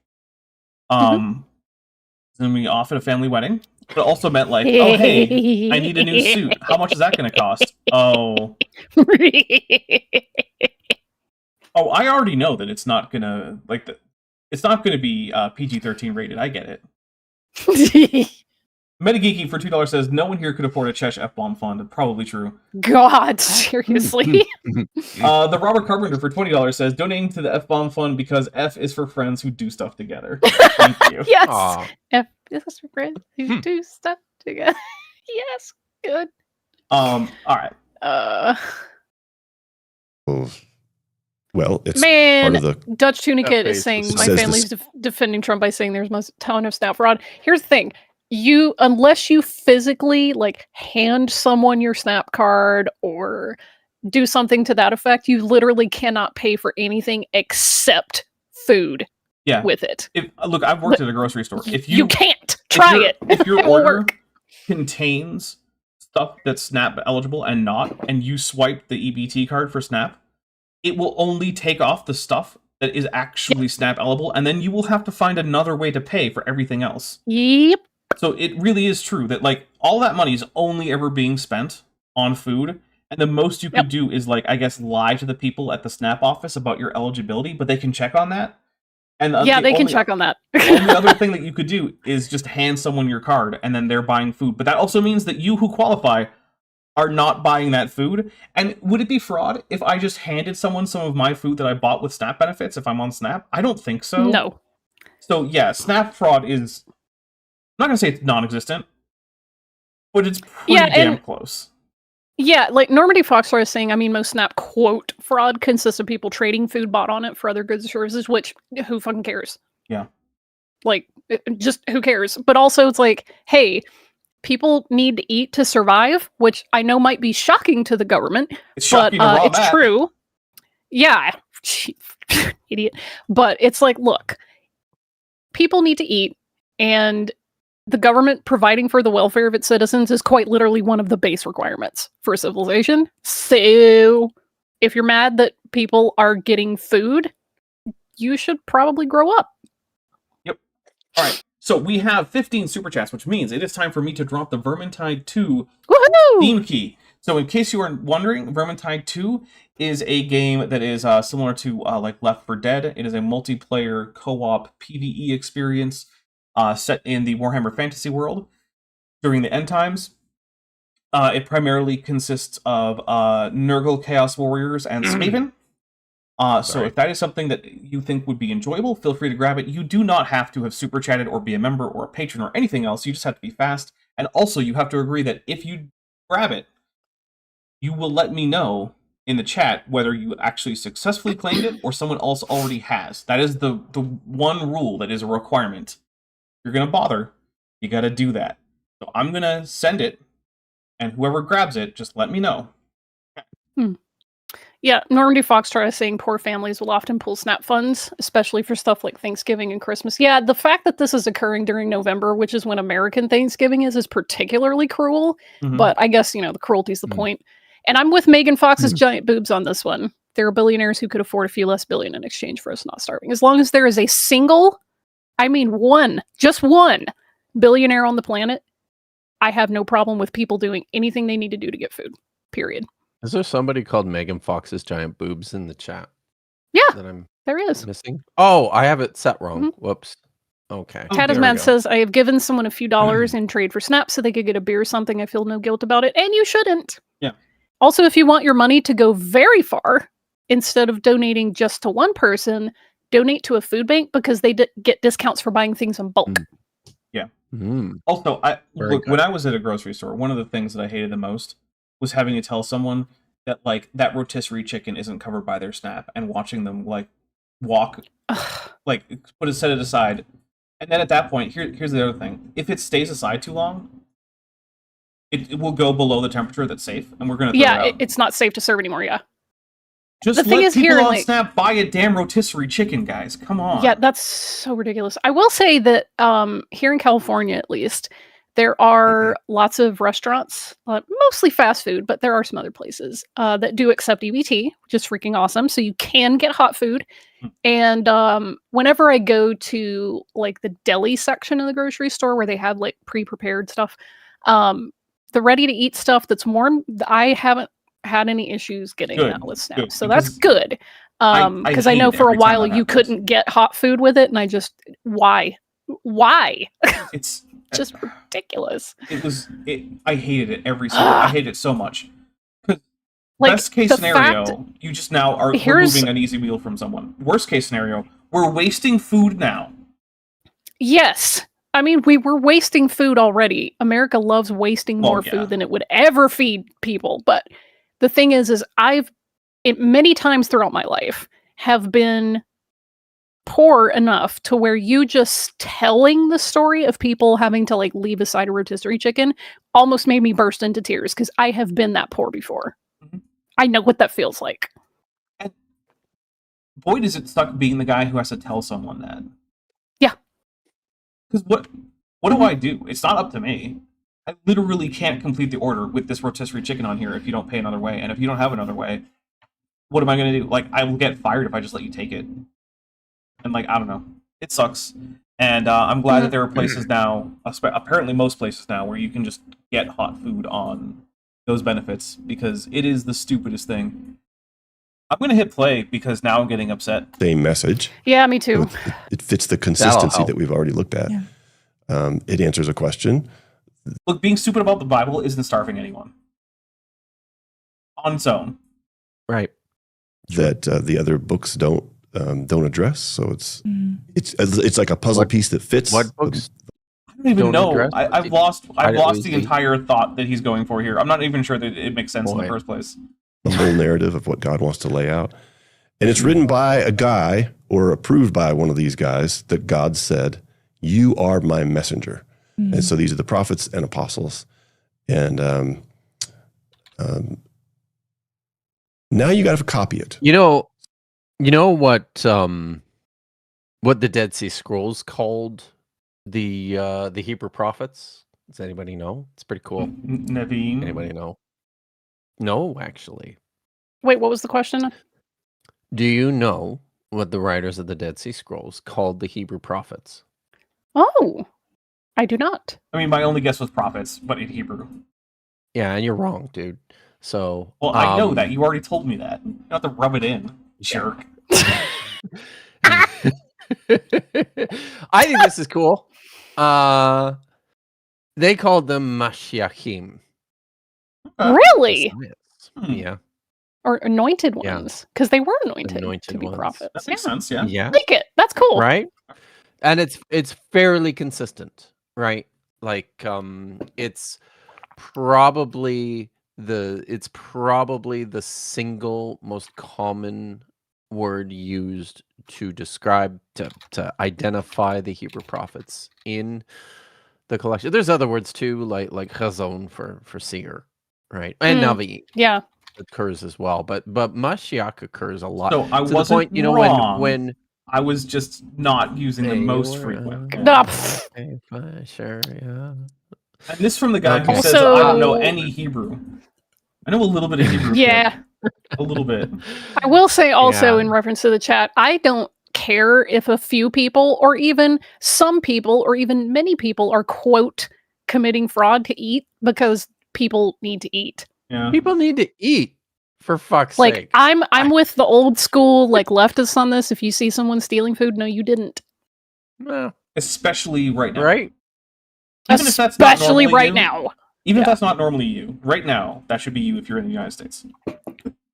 It's gonna be off at a family wedding. But it also meant like, oh hey, I need a new suit. How much is that gonna cost? Oh. Oh, I already know that it's not gonna it's not gonna be PG-13 rated. I get it. Metageeky for $2 says no one here could afford a Chesh F-bomb fund. Probably true. God, seriously. The Robert Carpenter for $20 says donating to the F-bomb fund because F is for friends who do stuff together. Thank you. Yes. Aw. F is for friends who do stuff together. Yes. Good. All right. Well, it's Man, part of the Dutch Tunicate is face saying was my says family's this- defending Trump by saying there's a ton of snap fraud. Here's the thing. Unless you physically like hand someone your snap card or do something to that effect, you literally cannot pay for anything except food with it. Look, I've worked at a grocery store. If you can't try it. If your It will order work. contains stuff that's SNAP eligible and not, and you swipe the EBT card for SNAP, it will only take off the stuff that is actually SNAP eligible, and then you will have to find another way to pay for everything else. Yep. So it really is true that like all that money is only ever being spent on food, and the most you could do is like, I guess, lie to the people at the SNAP office about your eligibility, but they can check on that. And they can check on that. The only other thing that you could do is just hand someone your card, and then they're buying food. But that also means that you who qualify are not buying that food. And would it be fraud if I just handed someone some of my food that I bought with SNAP benefits if I'm on SNAP? I don't think so. No. So yeah, SNAP fraud is, I'm not going to say it's non-existent, but it's pretty damn close. Yeah, like Normandy Foxtrot is saying, I mean, most SNAP, quote, fraud consists of people trading food bought on it for other goods or services, which, who fucking cares? Yeah. Like, just, who cares? But also, it's like, hey, people need to eat to survive, which I know might be shocking to the government, but it's true. Yeah. Idiot. But it's like, look, people need to eat, and the government providing for the welfare of its citizens is quite literally one of the base requirements for civilization. So, if you're mad that people are getting food, you should probably grow up. Yep. All right. So we have 15 super chats, which means it is time for me to drop the Vermintide 2 theme key. So in case you are wondering, Vermintide 2 is a game that is similar to like Left 4 Dead. It is a multiplayer co-op PvE experience set in the Warhammer Fantasy world during the end times. It primarily consists of Nurgle Chaos Warriors and Skaven. So if that is something that you think would be enjoyable, feel free to grab it. You do not have to have super chatted or be a member or a patron or anything else. You just have to be fast. And also you have to agree that if you grab it, you will let me know in the chat whether you actually successfully claimed it or someone else already has. That is the one rule that is a requirement. If you're going to bother, you got to do that. So I'm going to send it, and whoever grabs it, just let me know. Yeah, Normandy Foxtrot is saying poor families will often pull SNAP funds, especially for stuff like Thanksgiving and Christmas. Yeah, the fact that this is occurring during November, which is when American Thanksgiving is particularly cruel. But I guess, the cruelty is the point. And I'm with Megan Fox's giant boobs on this one. There are billionaires who could afford a few less billion in exchange for us not starving. As long as there is a single, just one billionaire on the planet, I have no problem with people doing anything they need to do to get food. Period. Is there somebody called Megan Fox's giant boobs in the chat? Yeah, that there is. Missing? Oh, I have it set wrong. Whoops. Okay. Tadasman says, I have given someone a few dollars in trade for SNAP so they could get a beer or something. I feel no guilt about it. And you shouldn't. Yeah. Also, if you want your money to go very far, instead of donating just to one person, donate to a food bank because they get discounts for buying things in bulk. Yeah. Also, when I was at a grocery store, one of the things that I hated the most was having to tell someone that like that rotisserie chicken isn't covered by their SNAP, and watching them like walk, like set it aside, and then at that point, here's the other thing: if it stays aside too long, it will go below the temperature that's safe, and we're gonna throw it out. It's not safe to serve anymore. Yeah. Just the thing let is people here, on SNAP buy a damn rotisserie chicken, guys. Come on. Yeah, that's so ridiculous. I will say that here in California, at least, there are lots of restaurants, mostly fast food, but there are some other places that do accept EBT, which is freaking awesome. So you can get hot food. And whenever I go to like the deli section of the grocery store where they have like pre-prepared stuff, the ready-to-eat stuff that's warm, I haven't had any issues getting that with SNAP. So that's good. Because I know for a while you couldn't get hot food with it, and I just, why? It's just ridiculous. I hated it I hated it so much. Best case scenario, you just now are removing an easy meal from someone. Worst case scenario, we're wasting food now. Yes. I mean, we were wasting food already. America loves wasting more food than it would ever feed people. But the thing is I've many times throughout my life have been poor enough to where you just telling the story of people having to like leave aside a rotisserie chicken almost made me burst into tears because I have been that poor before. I know what that feels like. Boyd is it stuck being the guy who has to tell someone that. Yeah. Because what do I do? It's not up to me. I literally can't complete the order with this rotisserie chicken on here if you don't pay another way, and if you don't have another way, what am I going to do? Like, I will get fired if I just let you take it. And like, I don't know. It sucks. And I'm glad that there are places now, apparently most places now, where you can just get hot food on those benefits, because it is the stupidest thing. I'm going to hit play because now I'm getting upset. Same message. Yeah, me too. It fits the consistency that we've already looked at. Yeah. It answers a question. Look, being stupid about the Bible isn't starving anyone. On its own. Right. That the other books don't address. So it's like a puzzle piece that fits. What books? I don't even know. address? I've lost the the entire thought that he's going for here. I'm not even sure that it makes sense in the first place. The whole narrative of what God wants to lay out. And it's written by a guy, or approved by one of these guys, that God said, "You are my messenger." And so these are the prophets and apostles. And now you got to copy it. You know what the Dead Sea Scrolls called the Hebrew prophets? Does anybody know? It's pretty cool. Naveen. Anybody know? No, actually. Wait, what was the question? Do you know what the writers of the Dead Sea Scrolls called the Hebrew prophets? Oh, I do not. I mean, my only guess was prophets, but in Hebrew. Yeah, and you're wrong, dude. So, Well, I know that. You already told me that. You don't have to rub it in, jerk. I think this is cool. They called them Mashiachim. Really? Yeah. Or anointed Yeah. ones, because they were anointed to be ones. prophets. That makes Yeah. sense, yeah. Yeah. I like it. That's cool. Right? And it's fairly consistent, right? Like it's probably the single most common word used to describe to identify the Hebrew prophets in the collection. There's other words too, like chazon for seer, right? And navi Yeah. occurs as well, but Mashiach occurs a lot. So I to the wasn't point, you know, wrong. when I was just not using the Hey, most you were, frequent. No, pff. okay, fine, sure, yeah. And this from the guy who Okay. says, I don't know Also- any Hebrew. I know a little bit of Hebrew. Yeah. A little bit. I will say also Yeah. in reference to the chat, I don't care if a few people or even some people or even many people are quote committing fraud to eat, because people need to eat. Yeah. People need to eat, for fuck's Like sake. I'm with the old school like leftists on this. If you see someone stealing food, no, you didn't. Well, Especially right now. right? Even if that's not Especially normally right you, now. Even if Yeah. that's not normally you. Right now, that should be you if you're in the United States.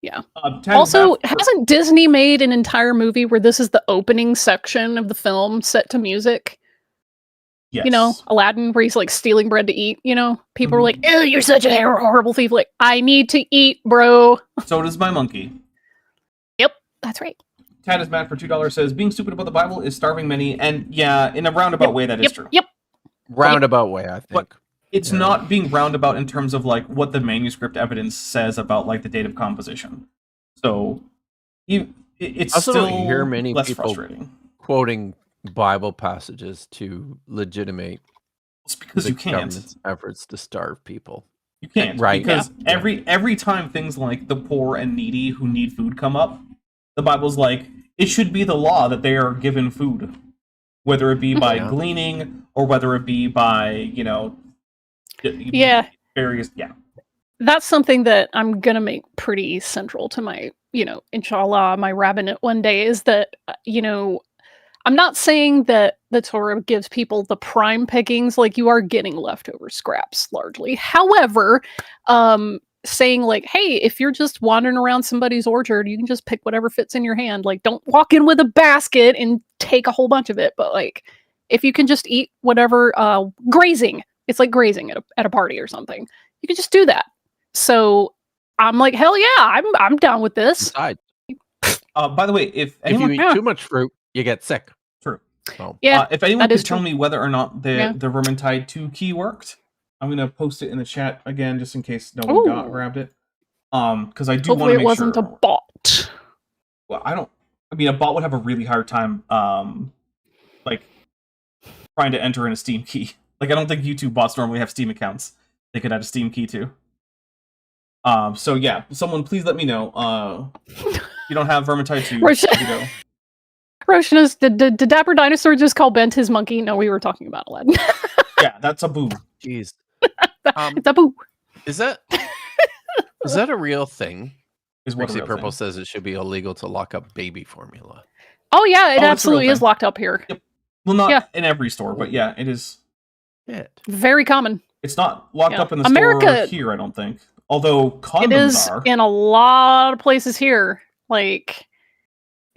Yeah. Ted Also, Bath- hasn't Disney made an entire movie where this is the opening section of the film set to music? yes. You know, Aladdin, where he's like stealing bread to eat. You know, people are Mhm. like, "Oh, you're such a horrible thief." Like, I need to eat, bro. So does my monkey. Yep, that's right. Tad is mad for $2 says, being stupid about the Bible is starving many, and yeah, in a roundabout way, that is true. Yep. Roundabout way, I think. But it's Yeah. not being roundabout in terms of like what the manuscript evidence says about like the date of composition. So it's I also still don't hear many less people frustrating. quoting Bible passages to legitimate It's because the you can't. government's efforts to starve people. You can't, Right. Because Yeah. every time things like the poor and needy who need food come up, the Bible's like, it should be the law that they are given food, whether it be by Yeah. gleaning or whether it be by, you know, Yeah. various, yeah. That's something that I'm gonna make pretty central to my, inshallah, my rabbinate one day, is that, I'm not saying that the Torah gives people the prime pickings, like you are getting leftover scraps largely. However, saying like, hey, if you're just wandering around somebody's orchard, you can just pick whatever fits in your hand. Like, don't walk in with a basket and take a whole bunch of it. But like, if you can just eat whatever, grazing, it's like grazing at a party or something. You can just do that. So I'm like, hell yeah, I'm down with this. Besides, By the way, if if you anyone, eat too much fruit, you get sick. True. So, Yeah, if anyone that could is tell true. me whether or not Yeah. the Vermintide 2 key worked, I'm gonna post it in the chat again just in case no one Ooh. grabbed it. Because I do want Hopefully to it make wasn't sure. a bot. Well, I don't. I mean, a bot would have a really hard time, like, trying to enter in a Steam key. Like, I don't think YouTube bots normally have Steam accounts. They could add a Steam key, too. So, yeah. Someone, please let me know. You don't have Vermintide 2. Roshan is, did Dapper Dinosaur just call Bent his monkey? No, we were talking about Aladdin. Yeah, that's a boo. Jeez. It's a boo. Is that a real thing? Is what a Brixie real Purple thing. says it should be illegal to lock up baby formula. Oh yeah, it Oh, it's a real absolutely is thing. locked up here. Yep. Well, not Yeah. in every store, but yeah, it is. Shit. Very common. It's not locked Yeah. up in the America- store here, I don't think. Although condoms It is are. in a lot of places here. Like,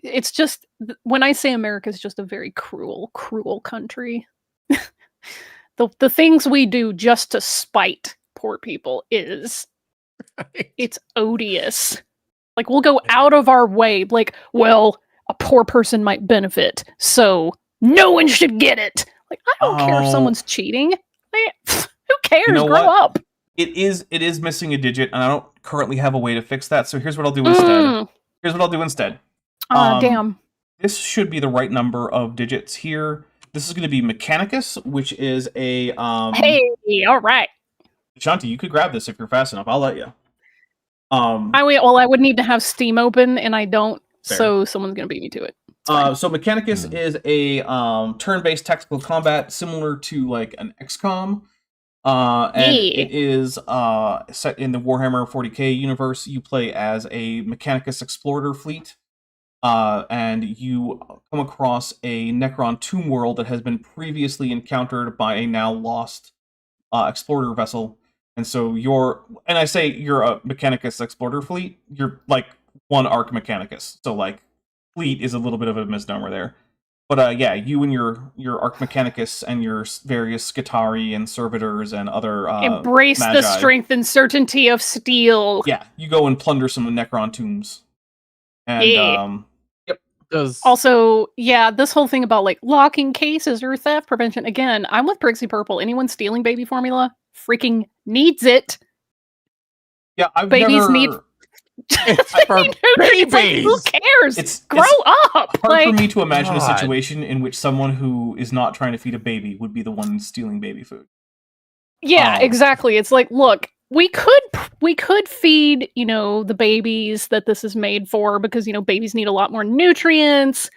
it's just, when I say America is just a very cruel, cruel country. The things we do just to spite poor people is, it's odious. Like, we'll go out of our way, like, well, a poor person might benefit, so no one should get it. Like, I don't care if someone's cheating. Like, who cares? You know Grow what? up. It is missing a digit, and I don't currently have a way to fix that, so here's what I'll do instead. Here's what I'll do instead. Damn. This should be the right number of digits here. This is going to be Mechanicus, which is a... Hey, all right. Shanti, you could grab this if you're fast enough. I'll let you. I would need to have Steam open, and I don't, Fair. So someone's gonna beat me to it. It's fine. So Mechanicus is a turn-based tactical combat similar to like an XCOM. And Yeah. it is set in the Warhammer 40k universe. You play as a Mechanicus explorer fleet. And you come across a Necron tomb world that has been previously encountered by a now lost explorer vessel. And so you're a Mechanicus explorer fleet, you're like one Arc Mechanicus. So like fleet is a little bit of a misnomer there. But yeah, you and your Arc Mechanicus and your various Skitarii and Servitors and other Embrace the Magi. strength and certainty of steel. Yeah, you go and plunder some Necron tombs. And Yeah. Also, yeah, this whole thing about like locking cases or theft prevention. Again, I'm with Brixie Purple. Anyone stealing baby formula freaking needs it. yeah, I've Babies never... need- it's for It's like, who babies. cares? It's Grow up. hard for Like, me to imagine God. a situation in which someone who is not trying to feed a baby would be the one stealing baby food. yeah, Oh. exactly. It's like, look, we could feed, the babies that this is made for because, babies need a lot more nutrients,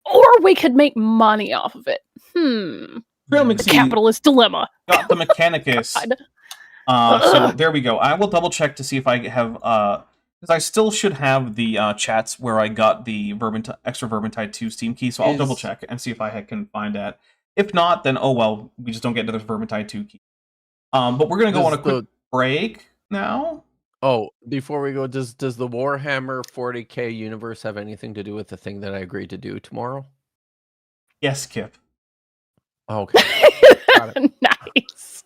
or we could make money off of it. Trail The Mixie capitalist dilemma. got the Mechanicus. God. So there we go. I will double check to see if I have because I still should have the chats where I got the extra Vermintide 2 Steam key, so I'll double check and see if I can find that. If not, then oh well, we just don't get another Vermintide 2 key. But we're gonna go on a quick break now. Oh, before we go, does the Warhammer 40k universe have anything to do with the thing that I agreed to do tomorrow? Yes, Kip. Okay. Got it. Nice.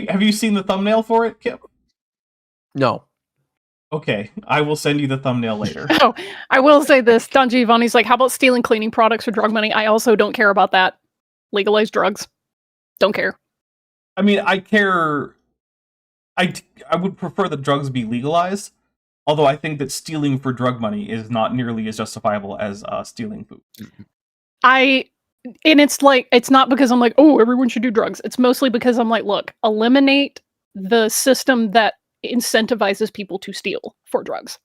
Have you seen the thumbnail for it, Kip? No. Okay, I will send you the thumbnail later. Oh, I will say this. Don Giovanni's like, how about stealing cleaning products for drug money? I also don't care about that. Legalize drugs. Don't care. I mean, I care. I would prefer that drugs be legalized, although I think that stealing for drug money is not nearly as justifiable as stealing food. And it's like, it's not because I'm like, oh, everyone should do drugs. It's mostly because I'm like, look, eliminate the system that incentivizes people to steal for drugs.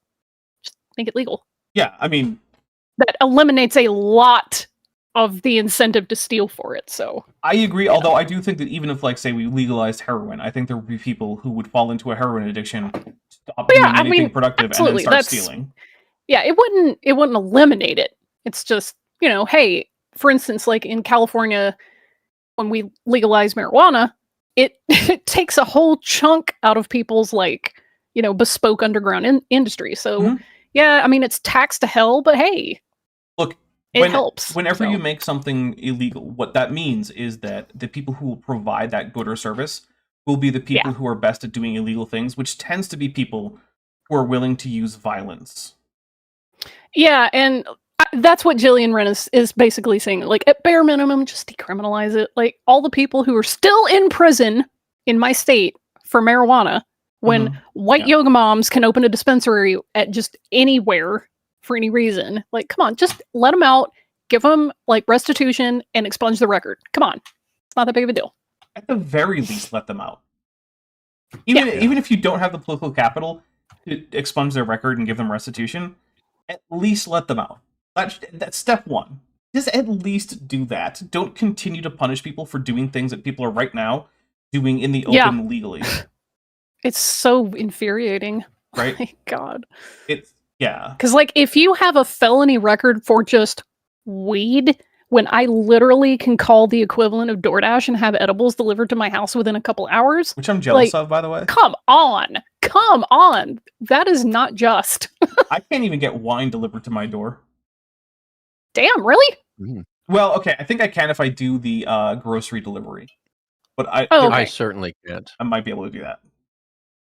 Just make it legal. Yeah, I mean, That eliminates a lot of the incentive to steal for it. So I agree, although I do think that even if, like, say, we legalized heroin, I think there would be people who would fall into a heroin addiction, stop doing anything productive, and then start stealing. Yeah, it wouldn't eliminate it. It's just, hey, for instance, like in California, when we legalize marijuana, it takes a whole chunk out of people's bespoke underground industry. So yeah, I mean, it's taxed to hell, but hey, look, it helps. Whenever you make something illegal, what that means is that the people who will provide that good or service will be the people who are best at doing illegal things, which tends to be people who are willing to use violence. Yeah, and that's what Jillian Wren is basically saying. Like, at bare minimum, just decriminalize it. Like, all the people who are still in prison in my state for marijuana, when white yoga moms can open a dispensary at just anywhere for any reason. Like, come on, just let them out, give them like restitution, and expunge the record. Come on, it's not that big of a deal. At the very least, let them out. Even if you don't have the political capital to expunge their record and give them restitution, at least let them out. That's step one. Just at least do that. Don't continue to punish people for doing things that people are right now doing in the open legally. It's so infuriating. Right? Oh my God. Because like, if you have a felony record for just weed, when I literally can call the equivalent of DoorDash and have edibles delivered to my house within a couple hours. Which I'm jealous of, by the way. Come on. That is not just. I can't even get wine delivered to my door. Damn, really? Mm. Well, okay, I think I can if I do the grocery delivery. But I certainly can't. I might be able to do that.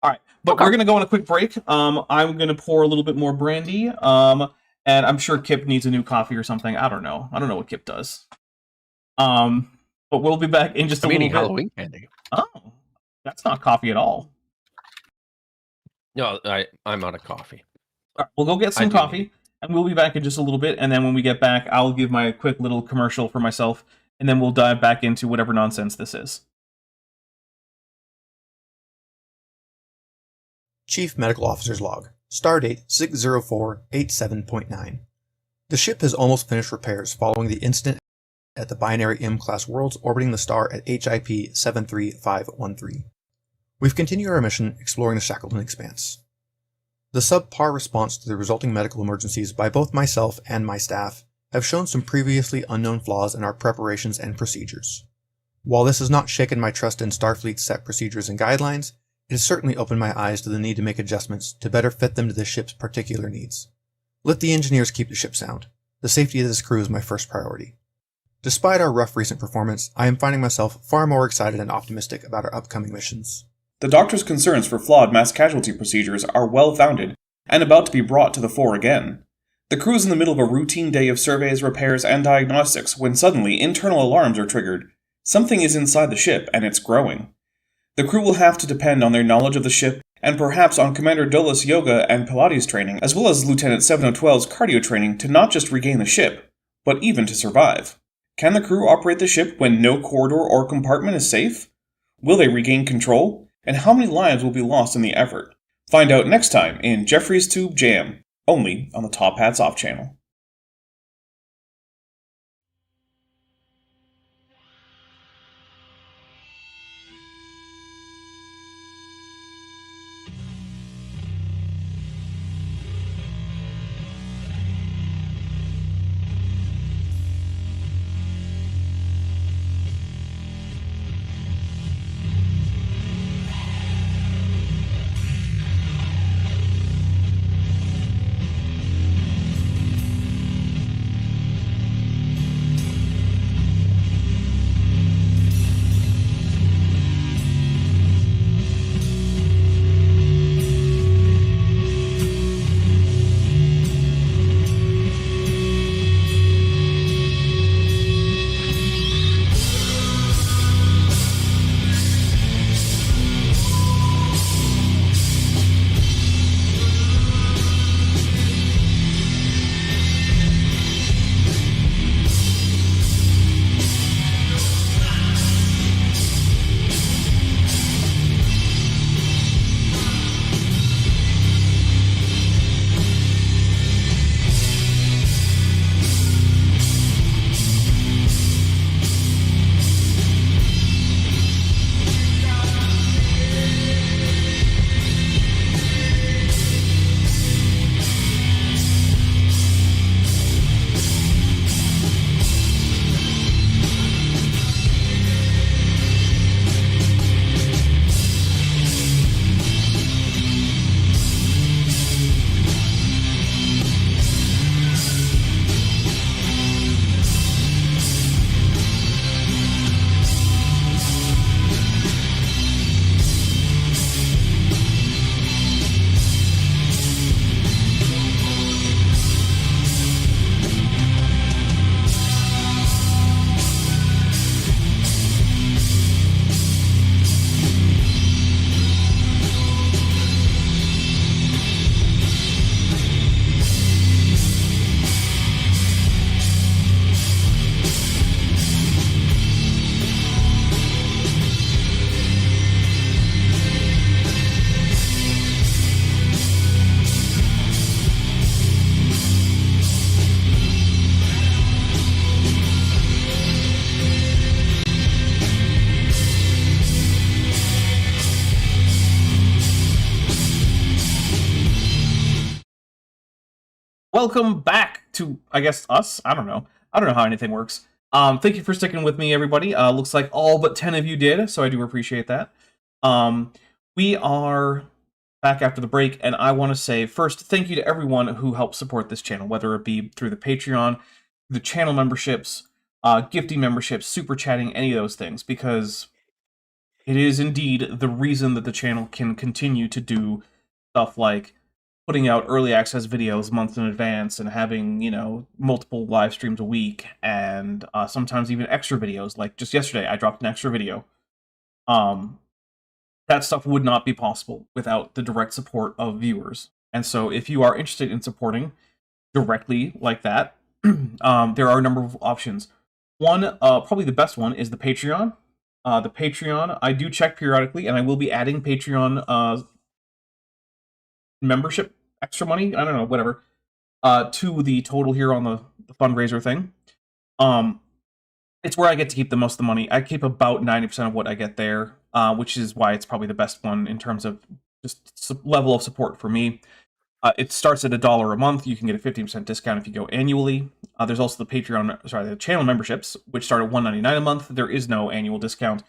All right, but we're going to go on a quick break. I'm going to pour a little bit more brandy. And I'm sure Kip needs a new coffee or something. I don't know what Kip does. But we'll be back in just a little bit. Halloween candy. Oh, that's not coffee at all. No, I'm out of coffee. All right, we'll go get some coffee, and we'll be back in just a little bit. And then when we get back, I'll give my quick little commercial for myself, and then we'll dive back into whatever nonsense this is. Chief Medical Officer's Log. Stardate 60487.9. The ship has almost finished repairs following the incident at the binary M-class worlds orbiting the star at HIP 73513. We've continued our mission exploring the Shackleton Expanse. The subpar response to the resulting medical emergencies by both myself and my staff have shown some previously unknown flaws in our preparations and procedures. While this has not shaken my trust in Starfleet's set procedures and guidelines, it has certainly opened my eyes to the need to make adjustments to better fit them to the ship's particular needs. Let the engineers keep the ship sound. The safety of this crew is my first priority. Despite our rough recent performance, I am finding myself far more excited and optimistic about our upcoming missions. The Doctor's concerns for flawed mass casualty procedures are well-founded and about to be brought to the fore again. The crew is in the middle of a routine day of surveys, repairs, and diagnostics when suddenly internal alarms are triggered. Something is inside the ship, and it's growing. The crew will have to depend on their knowledge of the ship and perhaps on Commander Dulles' yoga and Pilates training, as well as Lieutenant 702's cardio training to not just regain the ship, but even to survive. Can the crew operate the ship when no corridor or compartment is safe? Will they regain control? And how many lives will be lost in the effort? Find out next time in Jeffrey's Tube Jam, only on the Top Hats Off channel. welcome back to, I guess, us? I don't know how anything works. Thank you for sticking with me, everybody. Looks like all but 10 of you did, so I do appreciate that. We are back after the break, and I want to say first, thank you to everyone who helped support this channel, whether it be through the Patreon, the channel memberships, gifting memberships, super chatting, any of those things, because it is indeed the reason that the channel can continue to do stuff like putting out early access videos months in advance and having, you know, multiple live streams a week, and sometimes even extra videos. Like just yesterday, I dropped an extra video. That stuff would not be possible without the direct support of viewers. And so if you are interested in supporting directly like that, there are a number of options. One, probably the best one, is the Patreon. The Patreon, I do check periodically, and I will be adding Patreon membership extra money, I don't know, whatever, to the total here on the fundraiser thing. It's where I get to keep the most of the money. I keep about 90% of what I get there, which is why it's probably the best one in terms of just level of support for me. It starts at $1 a month. You can get a 15% discount if you go annually. There's also the channel memberships, which start at $1.99 a month. There is no annual discount.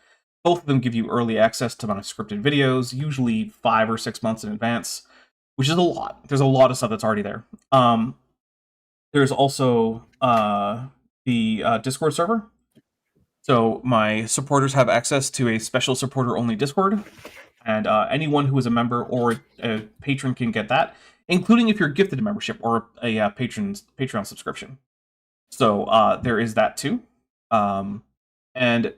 Both of them give you early access to my scripted videos, usually 5 or 6 months in advance, which is a lot. There's a lot of stuff that's already there. There's also the Discord server. So my supporters have access to a special supporter-only Discord, and anyone who is a member or a patron can get that, including if you're gifted a membership or a Patreon subscription. So there is that too. And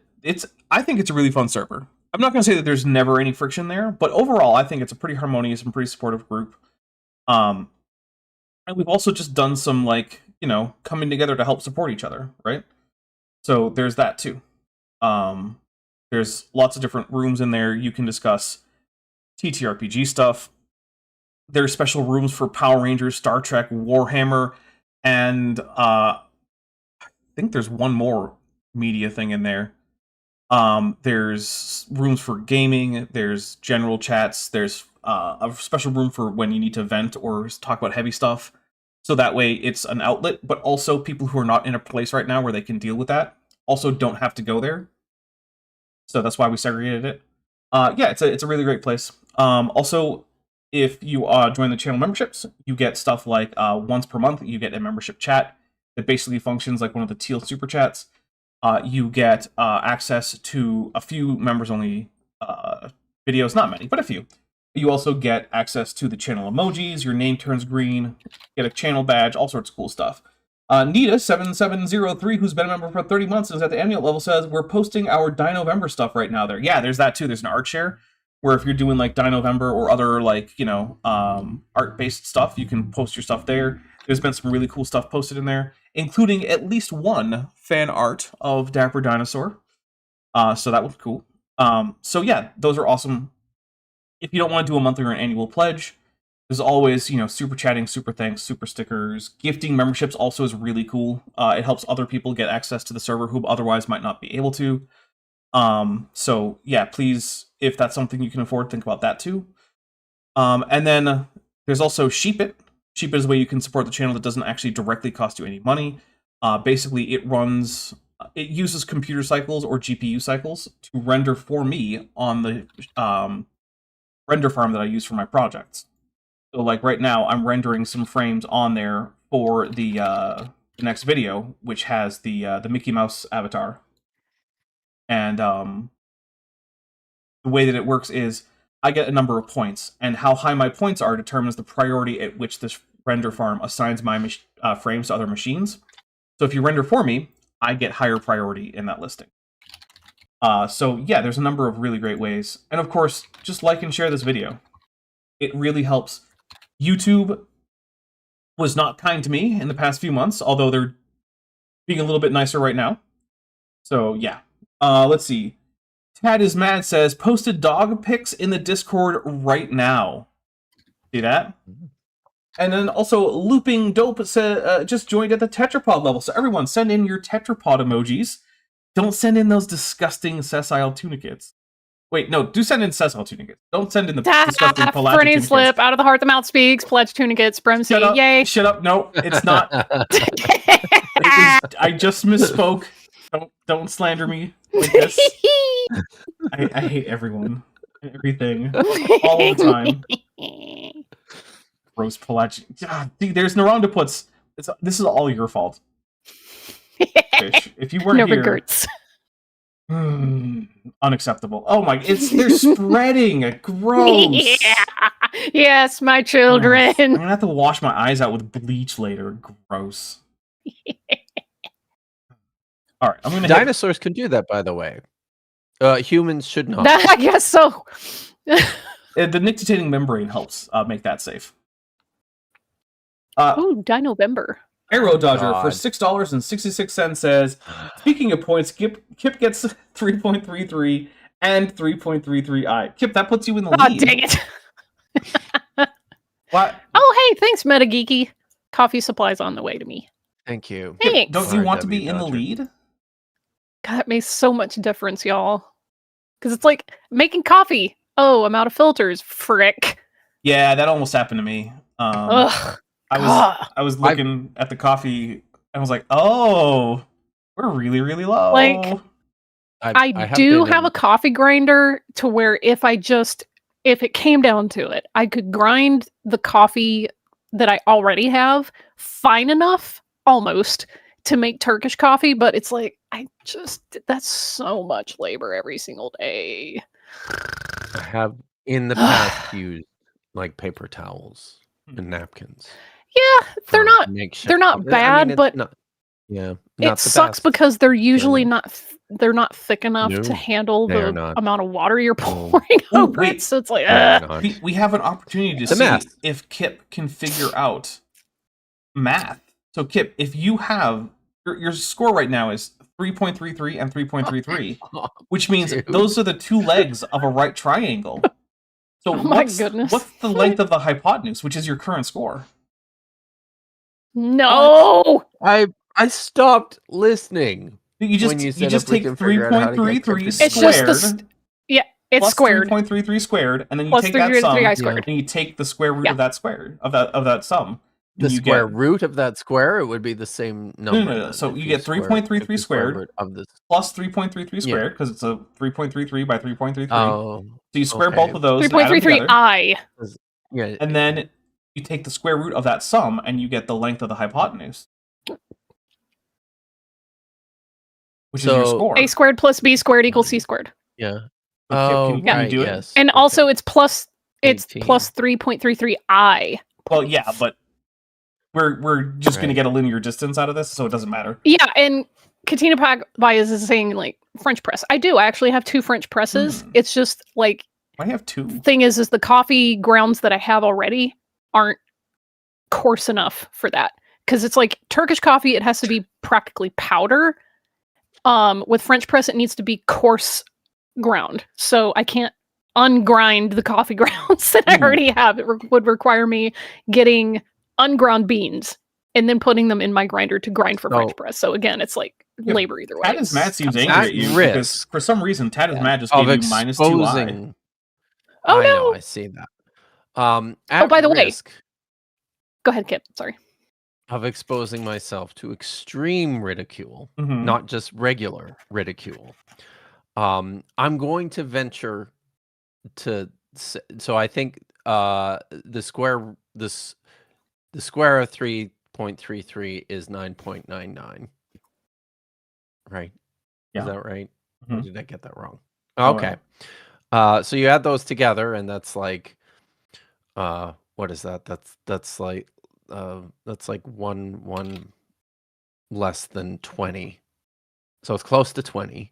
I think it's a really fun server. I'm not going to say that there's never any friction there, but overall, I think it's a pretty harmonious and pretty supportive group. And we've also just done some, like, you know, coming together to help support each other, right? So there's that too. There's lots of different rooms in there. You can discuss TTRPG stuff. There's special rooms for Power Rangers, Star Trek, Warhammer, and I think there's one more media thing in there. There's rooms for gaming, there's general chats, there's a special room for when you need to vent or talk about heavy stuff. So that way it's an outlet, but also people who are not in a place right now where they can deal with that also don't have to go there. So that's why we segregated it. Yeah, it's a really great place. Also, if you join the channel memberships, you get stuff like once per month, you get a membership chat that basically functions like one of the teal super chats. You get access to a few members-only videos, not many, but a few. You also get access to the channel emojis, your name turns green, get a channel badge, all sorts of cool stuff. Nita7703, who's been a member for 30 months and is at the annual level, says, we're posting our Dinovember stuff right now there. Yeah, there's that too. There's an art share, where if you're doing like Dinovember or other, like, you know, art-based stuff, you can post your stuff there. There's been some really cool stuff posted in there, including at least one fan art of Dapper Dinosaur. So that was cool. So yeah, those are awesome. If you don't want to do a monthly or an annual pledge, there's always, you know, super chatting, super thanks, super stickers. Gifting memberships also is really cool. It helps other people get access to the server who otherwise might not be able to. So yeah, please, if that's something you can afford, think about that too. And then there's also Sheepit. Sheepit is a way you can support the channel that doesn't actually directly cost you any money. Basically, it uses computer cycles or GPU cycles to render for me on the render farm that I use for my projects. So like right now, I'm rendering some frames on there for the next video, which has the Mickey Mouse avatar. And the way that it works is I get a number of points, and how high my points are determines the priority at which this render farm assigns my frames to other machines. So if you render for me, I get higher priority in that listing. So yeah, there's a number of really great ways. And of course, just like and share this video. It really helps. YouTube was not kind to me in the past few months, although they're being a little bit nicer right now. So yeah. Let's see. Tad is Mad says, posted dog pics in the Discord right now. See that? And then also Looping Dope said, just joined at the tetrapod level. So everyone, send in your tetrapod emojis. Don't send in those disgusting sessile tunicates. Wait, no, do send in sesame tunicates. Don't send in the disgusting pelagic Freudian tunicates. slip, out of the heart the mouth speaks, pledge tunicates, Bremsy, Shut up, yay. shut up, no, it's not. I just misspoke. Don't slander me like this. I hate everyone and everything all the time. Gross pelagic. See, there's Narondaputs. This is all your fault. Fish. If you weren't no here, regrets. Unacceptable. Oh my! They're spreading. Gross. Yeah. Yes, my children. I'm gonna have to wash my eyes out with bleach later. Gross. All right, I'm gonna. Dinosaurs can do that, by the way. Humans should not. I guess so. The nictitating membrane helps make that safe. Ooh, Dino-Vember. Arrow Dodger God. for $6.66 says, speaking of points, Kip gets 3.33 and 3.33i. Kip, that puts you in the Oh, lead. dang it. What? Oh, hey, thanks, MetaGeeky. Coffee supplies on the way to me. Thank you. Thanks. Don't you want to be RW in the Dodger. lead? God, that makes so much difference, y'all. Because it's like making coffee. Oh, I'm out of filters. Frick. Yeah, that almost happened to me. Ugh. I was looking at the coffee and I was like, oh, we're really, really low. Like, I do have a coffee grinder to where if it came down to it, I could grind the coffee that I already have fine enough, almost, to make Turkish coffee, but it's like, that's so much labor every single day. I have in the past used like paper towels and napkins. Yeah, they're for not makeshift they're not coffee. bad, it's but not, yeah, it not the sucks best. because they're usually Yeah. they're not thick enough No, to handle they're the not. amount of water you're No. pouring Ooh, over wait. it. So it's like, They're not. We have an opportunity to It's a see mess. if Kip can figure out math. So, Kip, if you have your score right now is 3.33 and 3.33, which means Dude. those are the two legs of a right triangle. So, Oh my goodness. what's the length of the hypotenuse, which is your current score? no. I stopped listening. You just When you said just if we take can figure out how to get 3.33 Kip to squared. do It's just it's plus squared. 3.33 squared, and then you Plus take that 3.33 sum, I and squared. you take the square root Yeah. of that square of that sum. The and you square get, root of that square, it would be the same number. no. then So if you get square- 3.33 if you square squared root of this. plus 3.33 Yeah. squared because it's a 3.33 by 3.33. Oh, So you square okay. both of those, and add them 3.33 together, I. yeah. and then you take the square root of that sum, and you get the length of the hypotenuse, which is your So- score. A squared plus B squared equals C squared. Yeah. Kip, Oh, can you right, do it? yes. And okay. also it's plus 18. plus 3.33 I. Well, yeah, but we're just going to Right. get a linear distance out of this, so it doesn't matter. Yeah, and Katina Baez is saying like French press. I do. I actually have 2 French presses. It's just like I have 2. the thing is the coffee grounds that I have already aren't coarse enough for that. Because it's like Turkish coffee, it has to be practically powder. With French press, it needs to be coarse ground. So I can't ungrind the coffee grounds that I Ooh. already have. It would require me getting unground beans and then putting them in my grinder to grind for French So- press. So again, it's like Yeah, labor either way. Tad is Mad seems Comes angry out. at you At because risk for some reason Tad is Yeah. Mad just Of gave you minus 2i. exposing. Oh, I know, no. I see that. At by the way- risk Go ahead, Kip. Sorry. of exposing myself to extreme ridicule, Mhm. not just regular ridicule. I'm going to venture to so I think the square of 3.33 is 9.99. Right? Yeah. Is that right? Or Mhm. did I get that wrong? Oh, Okay. So you add those together and that's like what is that? That's like one less than 20. So it's close to 20,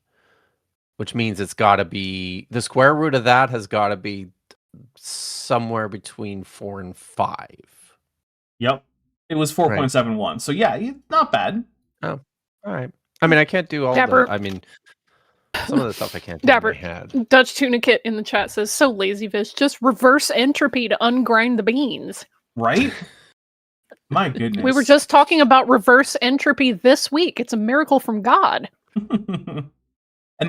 which means it's got to be the square root of that has got to be somewhere between 4 and 5. Yep. It was 4.71. So yeah, not bad. All right. I mean, I can't do all Dapper. I mean, some of the stuff I can't do Dapper. in my head. Dutch Tunicate in the chat says, so lazy fish, just reverse entropy to ungrind the beans. Right? My goodness. We were just talking about reverse entropy this week. It's a miracle from God. And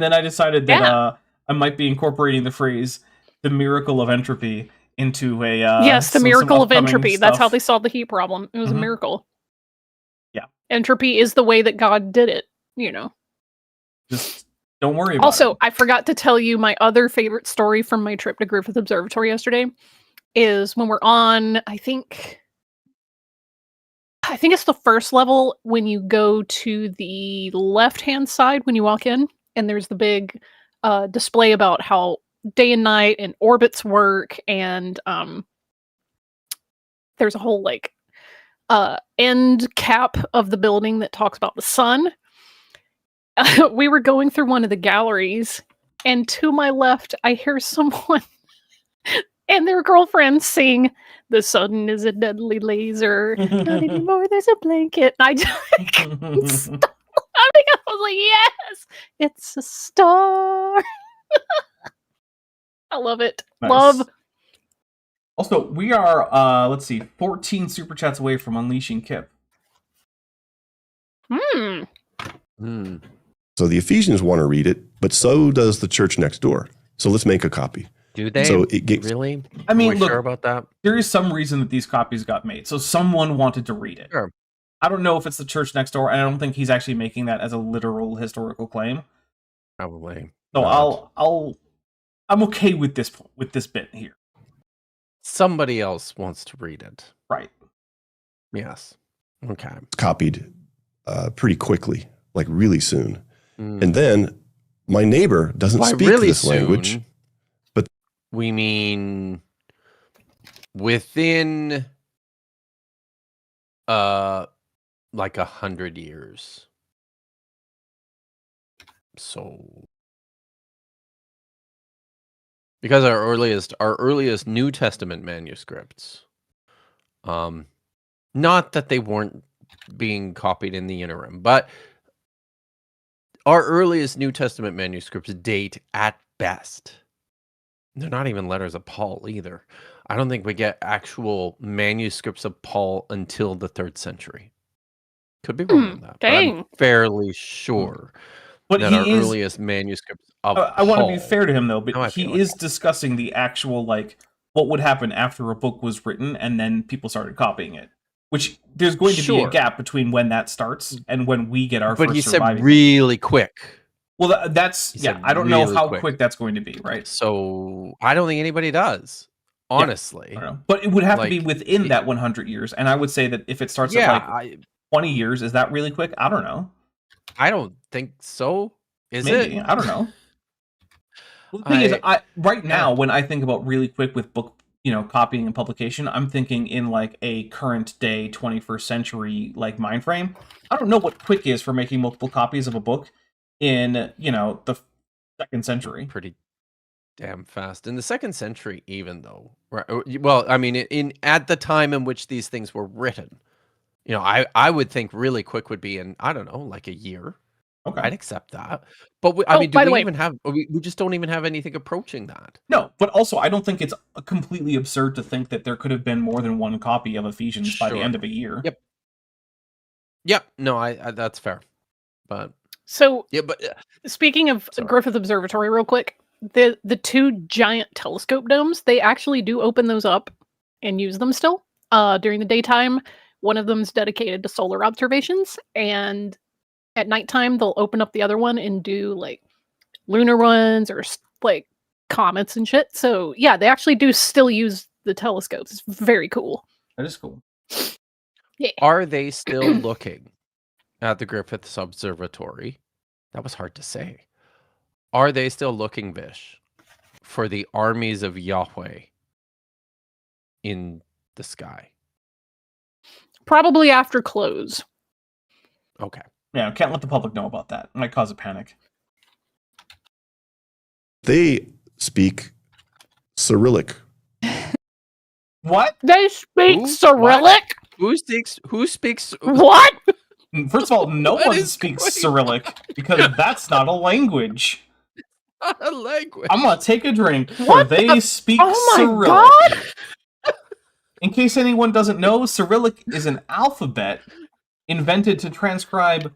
then I decided that I might be incorporating the phrase "the miracle of entropy" into a yes, the some miracle of upcoming entropy. That's how stuff. they solved the heat problem. It was a Mhm. miracle. Yeah. Entropy is the way that God did it, you know. Just don't worry about Also, it. I forgot to tell you my other favorite story from my trip to Griffith Observatory yesterday is when we're on, I think it's the first level when you go to the left-hand side when you walk in, and there's the big display about how day and night and orbits work, and there's a whole like end cap of the building that talks about the sun. We were going through one of the galleries, and to my left, I hear someone and their girlfriend sing, "The sun is a deadly laser, not anymore, there's a blanket." And I just couldn't stop. I was like, yes, it's a star. I love it. Nice. Love. Also, we are, let's see, 14 super chats away from unleashing Kip. So the Ephesians want to read it, but so does the church next door. So let's make a copy. Do they? So it gets, Really? I mean, Are we look, sure about that? there is some reason that these copies got made. So someone wanted to read it. Sure. I don't know if it's the church next door, and I don't think he's actually making that as a literal historical claim. Probably. So not. I'm okay with this bit here. Somebody else wants to read it. Right. Yes. Okay. copied pretty quickly, like really soon. Mm. And then my neighbor doesn't By speak really this soon, language. But we mean within like 100 years. So because our earliest New Testament manuscripts, not that they weren't being copied in the interim, but our earliest New Testament manuscripts date at best. They're not even letters of Paul either. I don't think we get actual manuscripts of Paul until the 3rd century. Could be wrong on that. But I'm Dang. fairly sure But that our earliest manuscripts of I want to be Paul- fair to him, though, but No, I feel he like is discussing the actual, like, what would happen after a book was written and then people started copying it. Which, there's going to be a Sure. gap between when that starts and when we get our But first he said surviving. really quick. Well, that's, He yeah, said I don't know really how quick. quick that's going to be, right? So I don't think anybody does, honestly. I don't know. But it would have to be Like, within that 100 years, and I would say that if it starts yeah, at, like, 20 years, is that really quick? I don't know. I don't think so. Is Maybe. it? I don't know. Well, the thing is, right now, when I think about really quick with book, copying and publication, I'm thinking in like a current day 21st century like mind frame. I don't know what quick is for making multiple copies of a book in, the 2nd century. Pretty damn fast. In the 2nd century, even though, right? Well, I mean, at the time in which these things were written, I would think really quick would be in, I don't know, like a year. Okay. I'd accept that. But I mean, do we even have? We just don't even have anything approaching that. No, but also I don't think it's completely absurd to think that there could have been more than one copy of Ephesians by the end of a year. Yep. Yep. No, I that's fair. But So yeah, but speaking of Griffith Observatory, real quick, the 2 giant telescope domes, they actually do open those up and use them still during the daytime. One of them is dedicated to solar observations, and at nighttime they'll open up the other one and do like lunar ones or like comets and shit. So yeah, they actually do still use the telescopes. It's very cool. That is cool. Yeah. Are they still looking at the Griffith Observatory? That was hard to say. Are they still looking, Vish, for the armies of Yahweh in the sky? Probably after close. Okay. Yeah, can't let the public know about that. It might cause a panic. they speak Cyrillic. What? They speak Who? Cyrillic? Who speaks What? First of all, no What one is speaks going Cyrillic because that's not a language. a language? I'm gonna take a drink. What They the- speak Oh my Cyrillic. In case anyone doesn't know, Cyrillic is an alphabet invented to transcribe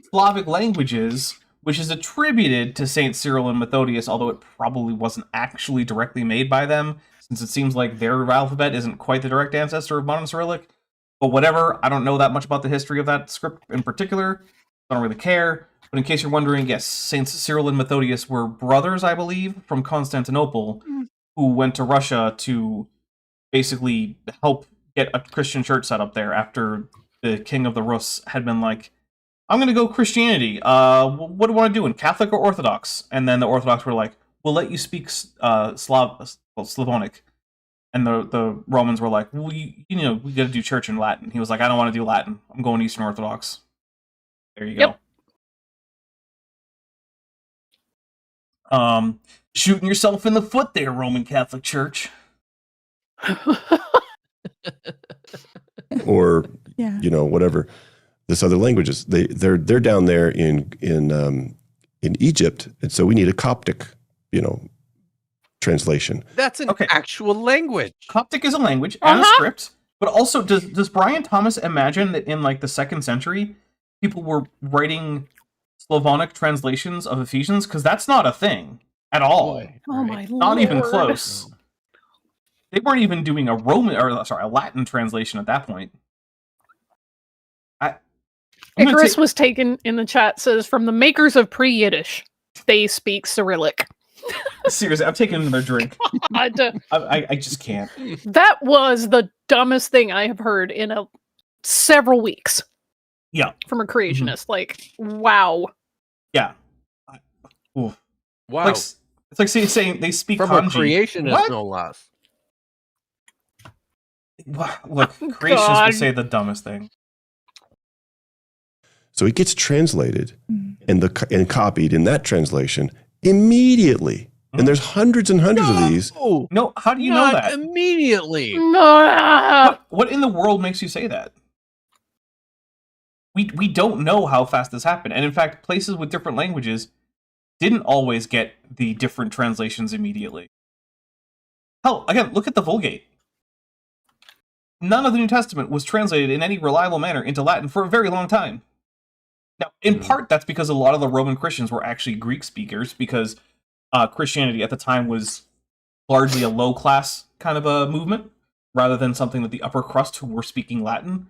Slavic languages which is attributed to Saint Cyril and Methodius, although it probably wasn't actually directly made by them, since it seems like their alphabet isn't quite the direct ancestor of modern Cyrillic. But whatever, I don't know that much about the history of that script in particular. I don't really care. But in case you're wondering, yes, Saints Cyril and Methodius were brothers, I believe, from Constantinople, who went to Russia to basically help get a Christian church set up there after the king of the Rus had been like, I'm going to go Christianity. What do you want to do, in Catholic or Orthodox? And then the Orthodox were like, we'll let you speak Slavonic. And the Romans were like, well, we got to do church in Latin. He was like, I don't want to do Latin. I'm going Eastern Orthodox. There you go. Shooting yourself in the foot there, Roman Catholic Church. Or whatever. This other languages. They're down there in Egypt, and so we need a Coptic, translation. That's an actual language. Coptic is a language and a script. But also, does Brian Thomas imagine that in like the 2nd century, people were writing Slavonic translations of Ephesians? Because that's not a thing at all. Oh my lord! Not even close. They weren't even doing a Latin translation at that point. Icarus was taken in the chat, says, from the makers of pre-Yiddish, they speak Cyrillic. Seriously, I'm taking another drink. God. I just can't. That was the dumbest thing I have heard in several weeks. Yeah. From a creationist. Mm-hmm. Like, wow. Yeah. Wow. It's like saying they speak from kanji. A creationist, no less. Look, creationists will say the dumbest thing. So it gets translated and copied in that translation immediately. And there's hundreds and hundreds of these. No, how do you know that? Immediately. What in the world makes you say that? We don't know how fast this happened. And in fact, places with different languages didn't always get the different translations immediately. Hell, again, look at the Vulgate. None of the New Testament was translated in any reliable manner into Latin for a very long time. Now, in part, that's because a lot of the Roman Christians were actually Greek speakers, because Christianity at the time was largely a low-class kind of a movement, rather than something that the upper crust who were speaking Latin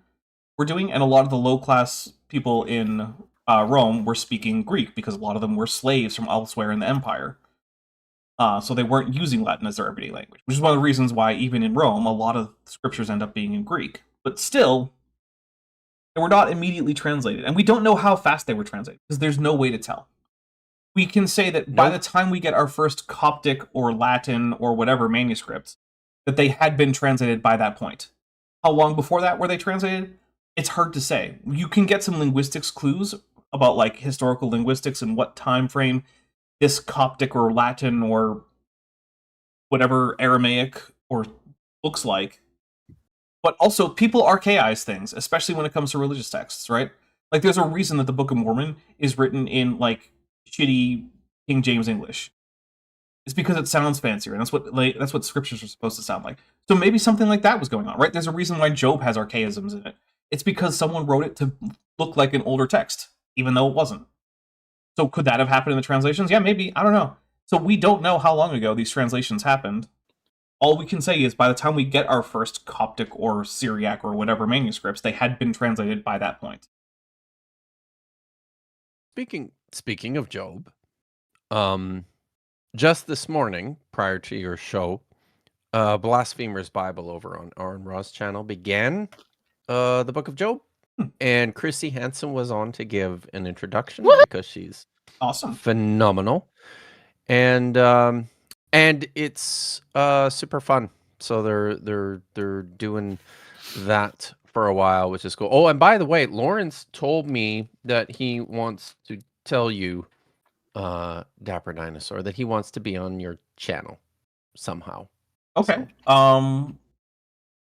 were doing. And a lot of the low-class people in Rome were speaking Greek, because a lot of them were slaves from elsewhere in the empire. So they weren't using Latin as their everyday language, which is one of the reasons why even in Rome, a lot of scriptures end up being in Greek. But still, they were not immediately translated. And we don't know how fast they were translated, because there's no way to tell. We can say that by the time we get our first Coptic or Latin or whatever manuscripts, that they had been translated by that point. How long before that were they translated? It's hard to say. You can get some linguistics clues about like historical linguistics and what time frame this Coptic or Latin or whatever Aramaic or looks like. But also, people archaize things, especially when it comes to religious texts, right? Like, there's a reason that the Book of Mormon is written in, like, shitty King James English. It's because it sounds fancier, and that's what scriptures are supposed to sound like. So maybe something like that was going on, right? There's a reason why Job has archaisms in it. It's because someone wrote it to look like an older text, even though it wasn't. So could that have happened in the translations? Yeah, maybe. I don't know. So we don't know how long ago these translations happened. All we can say is by the time we get our first Coptic or Syriac or whatever manuscripts, they had been translated by that point. Speaking of Job, just this morning, prior to your show, Blasphemer's Bible over on Aaron Ross' channel began the Book of Job. And Chrissy Hansen was on to give an introduction because she's awesome, phenomenal, and it's super fun. So they're doing that for a while, which is cool. Oh, and by the way, Lawrence told me that he wants to tell you, Dapper Dinosaur, that he wants to be on your channel somehow. Okay. So.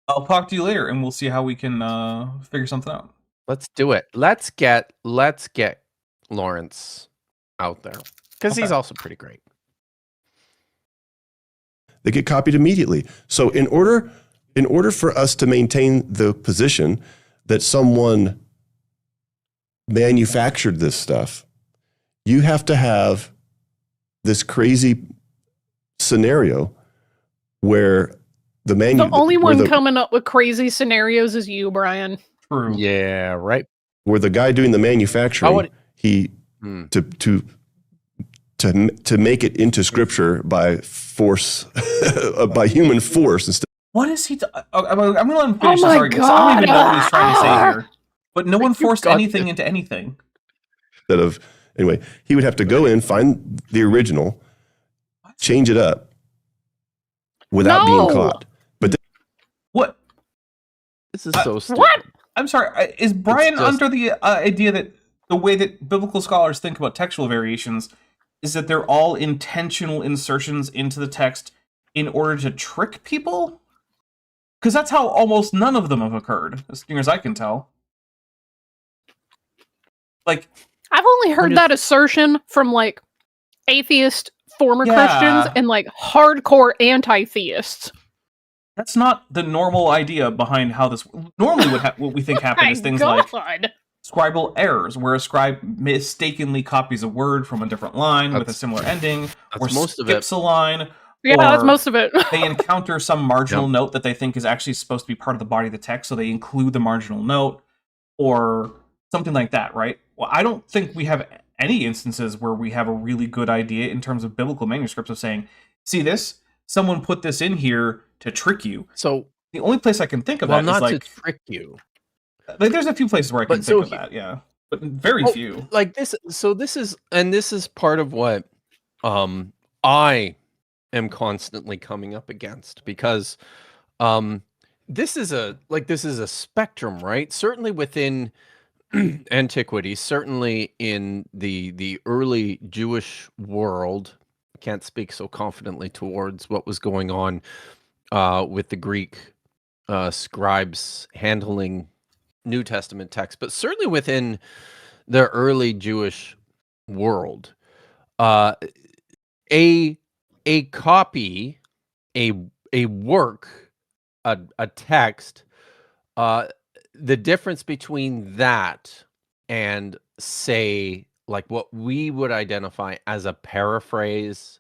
I'll talk to you later, and we'll see how we can figure something out. Let's do it. Let's get Lawrence out there, because he's also pretty great. They get copied immediately. So in order for us to maintain the position that someone manufactured this stuff, you have to have this crazy scenario where the only one coming up with crazy scenarios is you, Brian. True. Yeah, right. where the guy doing the manufacturing, to make it into scripture by force, by human force instead. What is he? I'm going to let him finish Oh this my argument. So I don't even know what he's trying to say God. here. But no one forced anything into anything. Instead of, anyway, he would have to go in, find the original, change it up without being caught. But what? This is so stupid. What? I'm sorry. Is Brian under the idea that the way that biblical scholars think about textual variations is that they're all intentional insertions into the text in order to trick people? Because that's how almost none of them have occurred, as near as I can tell. Like, I've only heard that assertion from like atheist former Christians and like hardcore anti-theists. That's not the normal idea behind how this normally what we think happens is things like scribal errors, where a scribe mistakenly copies a word from a different line with a similar ending, or skips a line. Yeah, that's most of it. They encounter some marginal note that they think is actually supposed to be part of the body of the text, so they include the marginal note, or something like that, right? Well, I don't think we have any instances where we have a really good idea in terms of biblical manuscripts of saying, see this? Someone put this in here to trick you. So the only place I can think of that is not like... to trick you. Like, there's a few places where I can think of that, yeah. But very few. Like this, so this is part of what I am constantly coming up against, because this is a spectrum, right? Certainly within antiquity, certainly in the early Jewish world. I can't speak so confidently towards what was going on with the Greek scribes handling New Testament text, but certainly within the early Jewish world, a copy, a work, a text, the difference between that and, say, like what we would identify as a paraphrase,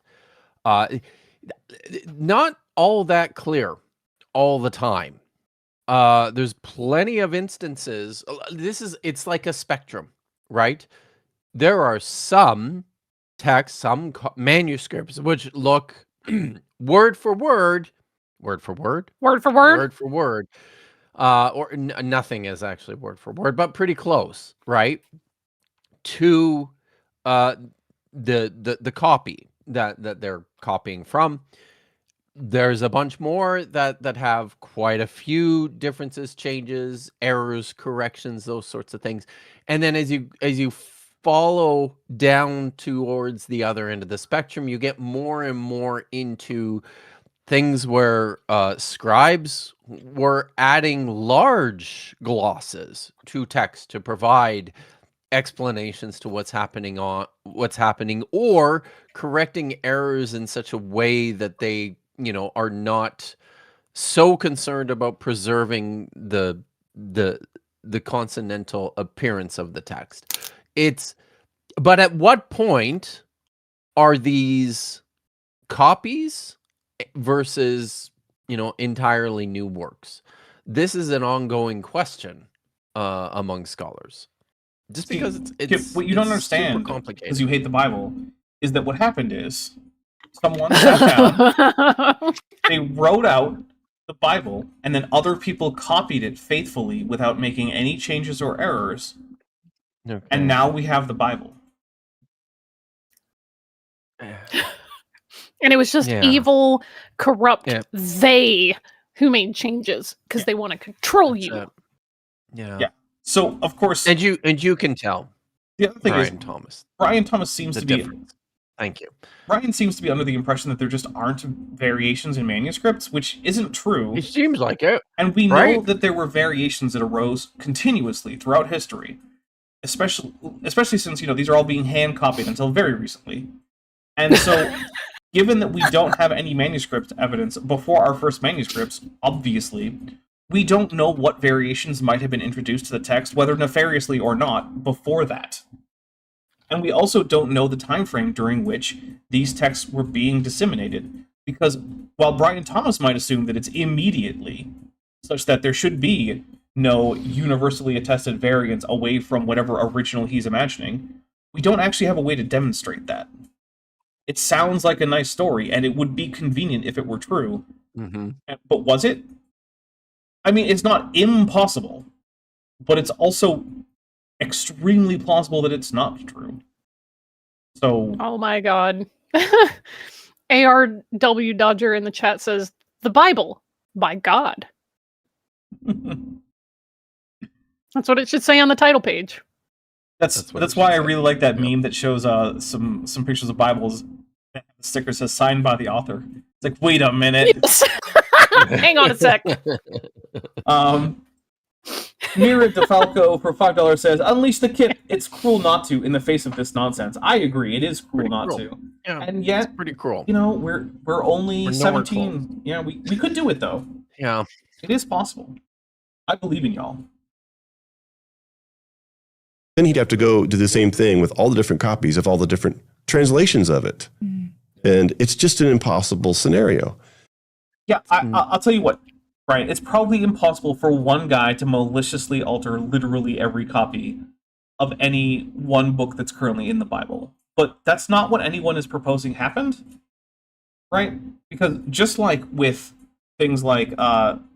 not all that clear all the time. There's plenty of instances. It's like a spectrum, right? There are some texts, some manuscripts which look word for word, or nothing is actually word for word, but pretty close, right? To the copy that they're copying from. There's a bunch more that have quite a few differences, changes, errors, corrections, those sorts of things. And then as you follow down towards the other end of the spectrum, you get more and more into things where scribes were adding large glosses to text to provide explanations to what's happening, or correcting errors in such a way that they, are not so concerned about preserving the consonantal appearance of the text. But at what point are these copies versus, entirely new works? This is an ongoing question among scholars. Just because it's what you don't understand, complicated, because you hate the Bible, is that what happened is someone sat down, they wrote out the Bible, and then other people copied it faithfully without making any changes or errors. Okay. And now we have the Bible. And it was just evil, corrupt they who made changes because they want to control you. Yeah. So of course, and you can tell. The other thing Brian is Thomas seems to be. Thank you. Brian seems to be under the impression that there just aren't variations in manuscripts, which isn't true. It seems like it. And we know that there were variations that arose continuously throughout history, especially since these are all being hand copied until very recently. And so, given that we don't have any manuscript evidence before our first manuscripts, obviously, we don't know what variations might have been introduced to the text, whether nefariously or not, before that. And we also don't know the time frame during which these texts were being disseminated. Because while Brian Thomas might assume that it's immediately, such that there should be no universally attested variants away from whatever original he's imagining, we don't actually have a way to demonstrate that. It sounds like a nice story, and it would be convenient if it were true. Mm-hmm. But was it? I mean, it's not impossible, but it's also extremely plausible that it's not true. So, Oh my god. ARW Dodger in the chat says, the Bible, by God. That's what it should say on the title page. That's why I really like that meme that shows some pictures of Bibles. The sticker says signed by the author. It's like, wait a minute. Yes. Hang on a sec. Mira DeFalco for $5 says, unleash the kip. It's cruel not to in the face of this nonsense. I agree. It is cruel not to. Yeah, and yet, it's pretty cruel. You know, we're only We're 17. Yeah, we could do it though. Yeah. It is possible. I believe in y'all. Then he'd have to go do the same thing with all the different copies of all the different translations of it. And it's just an impossible scenario. Yeah, I'll tell you what, Brian, it's probably impossible for one guy to maliciously alter literally every copy of any one book that's currently in the Bible. But that's not what anyone is proposing happened, right? Because just like with things like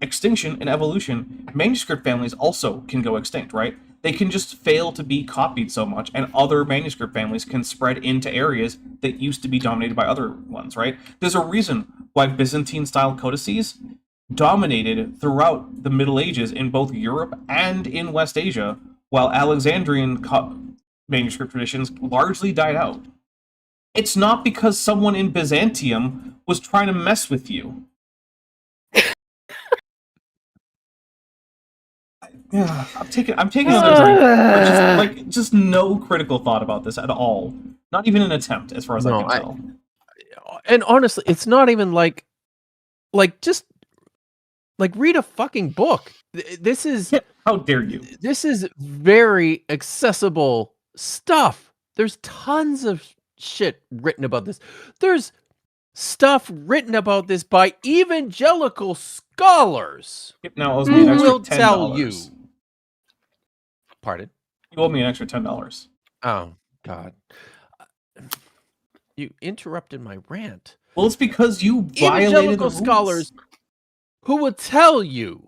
extinction and evolution, manuscript families also can go extinct, right? They can just fail to be copied so much, and other manuscript families can spread into areas that used to be dominated by other ones, right? There's a reason why Byzantine-style codices dominated throughout the Middle Ages in both Europe and in West Asia, while Alexandrian manuscript traditions largely died out. It's not because someone in Byzantium was trying to mess with you. Yeah, I'm taking a drink. Just no critical thought about this at all. Not even an attempt, as far as I can tell. And honestly, it's not even just read a fucking book. This is how dare you? This is very accessible stuff. There's tons of shit written about this. There's stuff written about this by evangelical scholars. Now, who will tell you. Pardon? You owe me an extra $10. Oh, God. You interrupted my rant. Well, it's because you violated evangelical the scholars who will tell you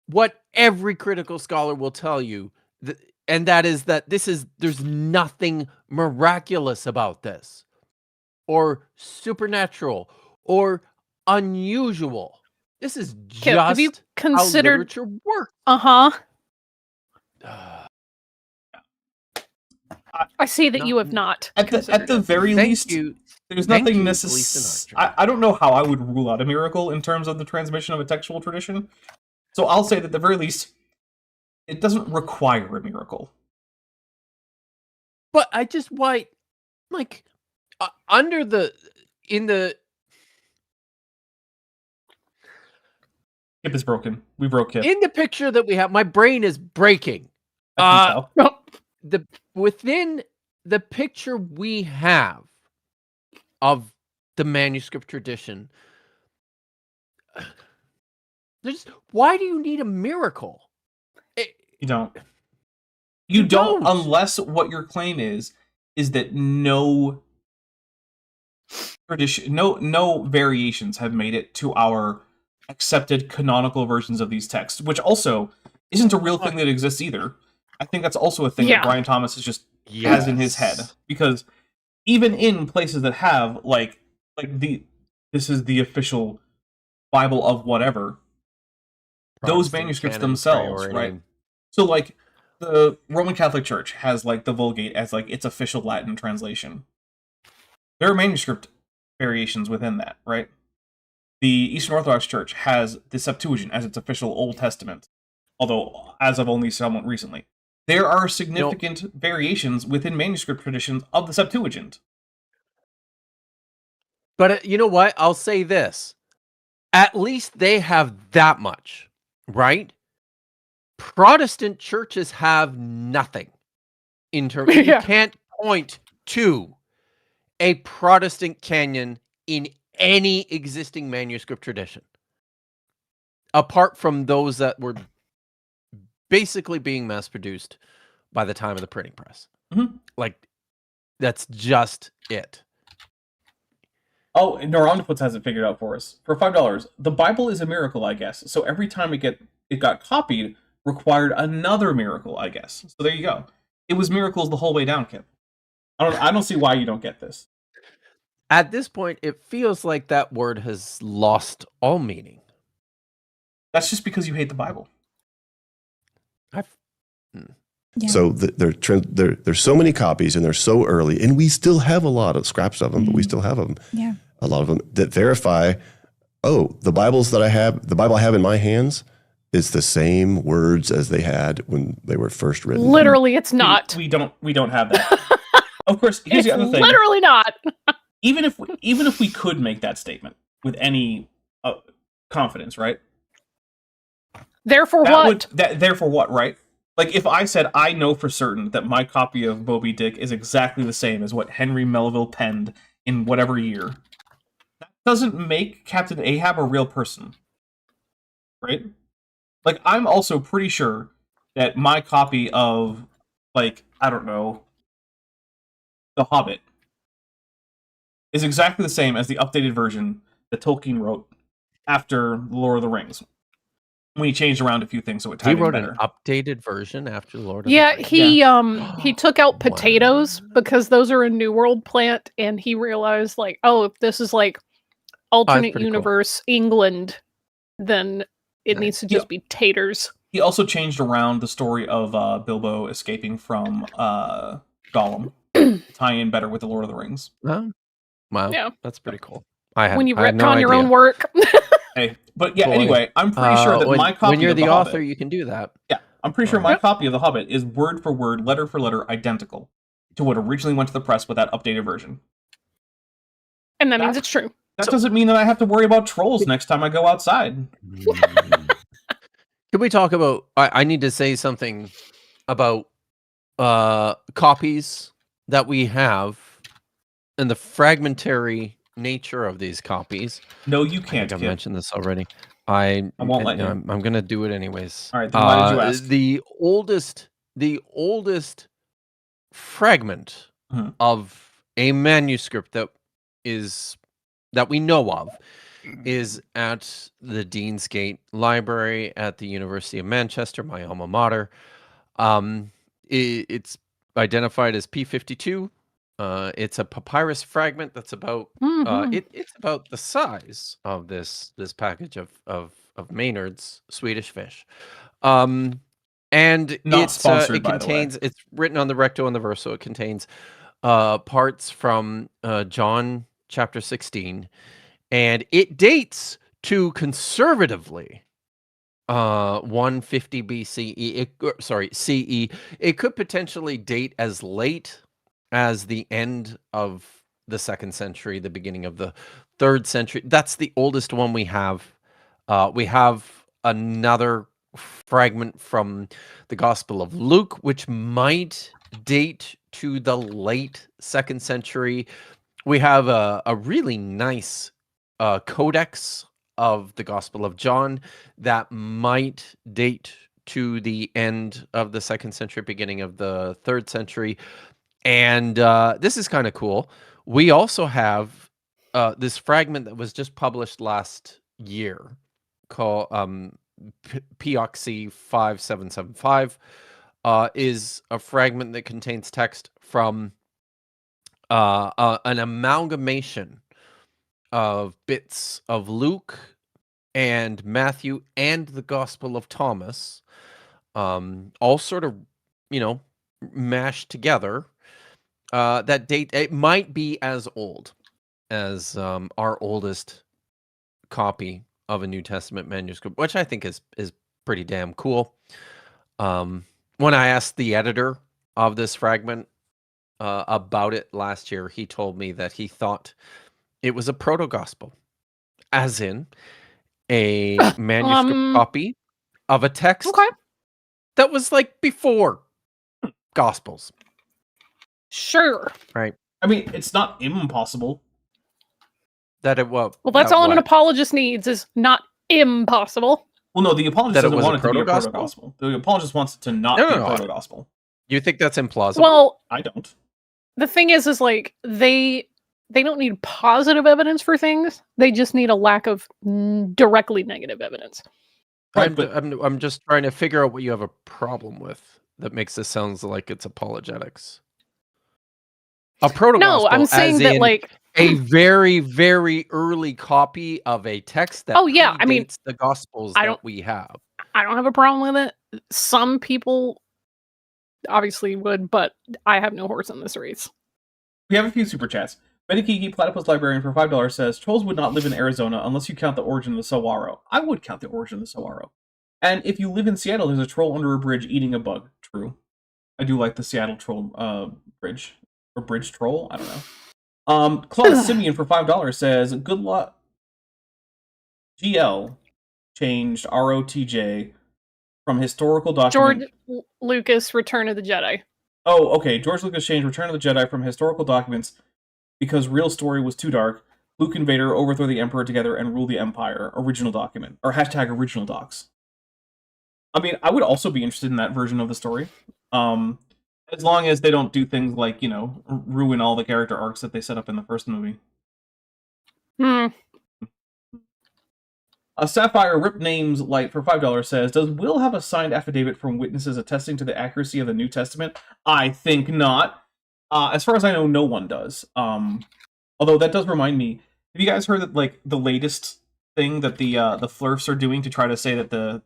what every critical scholar will tell you, and that is that there's nothing miraculous about this, or supernatural, or unusual. This is just have you considered how literature works. I see that you have not. At the very least, there's nothing necessary. I don't know how I would rule out a miracle in terms of the transmission of a textual tradition. So I'll say that at the very least, it doesn't require a miracle. But I just Kip is broken. We broke Kip. In the picture that we have, my brain is breaking. Within the picture we have of the manuscript tradition, why do you need a miracle? You don't. You don't unless what your claim is that no tradition, no variations have made it to our accepted canonical versions of these texts, which also isn't a real thing that exists either. I think that's also a thing that Brian Thomas is just has in his head, because even in places that have this is the official Bible of whatever, those manuscripts themselves, right? So like the Roman Catholic Church has like the Vulgate as like its official Latin translation. There are manuscript variations within that, right? The Eastern Orthodox Church has the Septuagint as its official Old Testament, although as of only somewhat recently. There are significant variations within manuscript traditions of the Septuagint. But you know what? I'll say this. At least they have that much, right? Protestant churches have nothing. You can't point to a Protestant canon in any existing manuscript tradition, apart from those that were basically being mass produced by the time of the printing press. Mhm. Like, that's just it. Oh, Neurondiputs has it figured out for us. For $5, the Bible is a miracle, I guess. So every time it got copied, required another miracle, I guess. So there you go. It was miracles the whole way down, Kip. I don't see why you don't get this. At this point, it feels like that word has lost all meaning. That's just because you hate the Bible. Yeah. So there's so many copies and they're so early, and we still have a lot of scraps of them, but we still have them. Yeah. A lot of them that verify, the Bibles that I have, the Bible I have in my hands is the same words as they had when they were first written. Literally, it's not. We don't have that. Of course, here's It's the other thing. literally not. Even if we could make that statement with any confidence, right? Therefore, what? Therefore what, right? Like, if I said I know for certain that my copy of Moby Dick is exactly the same as what Henry Melville penned in whatever year, that doesn't make Captain Ahab a real person, right? Like, I'm also pretty sure that my copy of, like, I don't know, The Hobbit is exactly the same as the updated version that Tolkien wrote after Lord of the Rings. When he changed around a few things so it tied He in wrote better. an updated version after Lord of the Yeah, Rings. he took out Wow. potatoes because those are a New World plant, and he realized, like, oh, if this is like alternate pretty cool. universe England, then it needs to just be taters. He also changed around the story of Bilbo escaping from Gollum to tie in better with the Lord of the Rings. Oh, wow, Yeah. that's pretty cool. When you I had no retcon your idea. own work. Hey, but yeah, Boy. anyway, I'm pretty sure that my copy when you're of the The author, Hobbit, you can do that. yeah, I'm pretty sure my Yep. copy of The Hobbit is word for word, letter for letter, identical to what originally went to the press with that updated version. And that means it's true. That doesn't mean that I have to worry about trolls next time I go outside. Can we talk about? I need to say something about copies that we have and the fragmentary nature of these copies. No, you I can't, think I've Kip. mentioned this already. I won't let you. I'm going to do it anyways. All right, then why did you ask? The oldest fragment Mhm. of a manuscript that we know of is at the Deansgate Library at the University of Manchester, my alma mater. It's identified as P52. It's a papyrus fragment that's about Mhm. it's about the size of this package of Maynard's Swedish fish. And Not sponsored, it by the way. contains, it's written on the recto and the verso. It contains parts from John chapter 16, and it dates to conservatively 150 BCE. CE. It could potentially date as late as the end of the 2nd century, the beginning of the 3rd century. That's the oldest one we have. We have another fragment from the Gospel of Luke, which might date to the late 2nd century. We have a really nice codex of the Gospel of John that might date to the end of the 2nd century, beginning of the 3rd century. And this is kind of cool. We also have this fragment that was just published last year called Pioxy 5775 is a fragment that contains text from an amalgamation of bits of Luke and Matthew and the Gospel of Thomas, all sort of, mashed together. That date, it might be as old as our oldest copy of a New Testament manuscript, which I think is pretty damn cool. When I asked the editor of this fragment about it last year, he told me that he thought it was a proto-gospel, as in a manuscript copy of a text Okay. that was like before Gospels. Sure. Right. I mean, it's not impossible. That it will. Well, that's all an apologist needs is not impossible. Well, no, the apologist That it doesn't was a want it to be a proto-gospel? proto-gospel. The apologist wants it to not No, be no, a no. proto-gospel. You think that's implausible? Well, I don't. the thing is like they don't need positive evidence for things. They just need a lack of directly negative evidence. Right, but I'm just trying to figure out what you have a problem with that makes this sounds like it's apologetics. A proto-gospel, No, I'm saying as that in like a very, very early copy of a text that Oh, yeah, I mean, predates the gospels I that don't- we have. I don't have a problem with it. Some people obviously would, but I have no horse in this race. we have a few super chats. Medikiki Platypus Librarian for $5 says, trolls would not live in Arizona unless you count the origin of the saguaro. I would count the origin of the saguaro. And if you live in Seattle, there's a troll under a bridge eating a bug. True. I do like the Seattle troll bridge. Or bridge troll? I don't know. Claude Simeon for $5 says, good luck. GL changed ROTJ from historical document. George Lucas, Return of the Jedi. Oh, okay. George Lucas changed Return of the Jedi from historical documents because real story was too dark. Luke and Vader overthrow the Emperor together and rule the Empire. Original document. Or hashtag original docs. I mean, I would also be interested in that version of the story. As long as they don't do things like, you know, ruin all the character arcs that they set up in the first movie. A Sapphire Rip Names Light for $5 says, does Will have a signed affidavit from witnesses attesting to the accuracy of the New Testament? I think not. As far as I know, no one does. Although that does remind me, have you guys heard that like the latest thing that the Flurfs are doing to try to say that the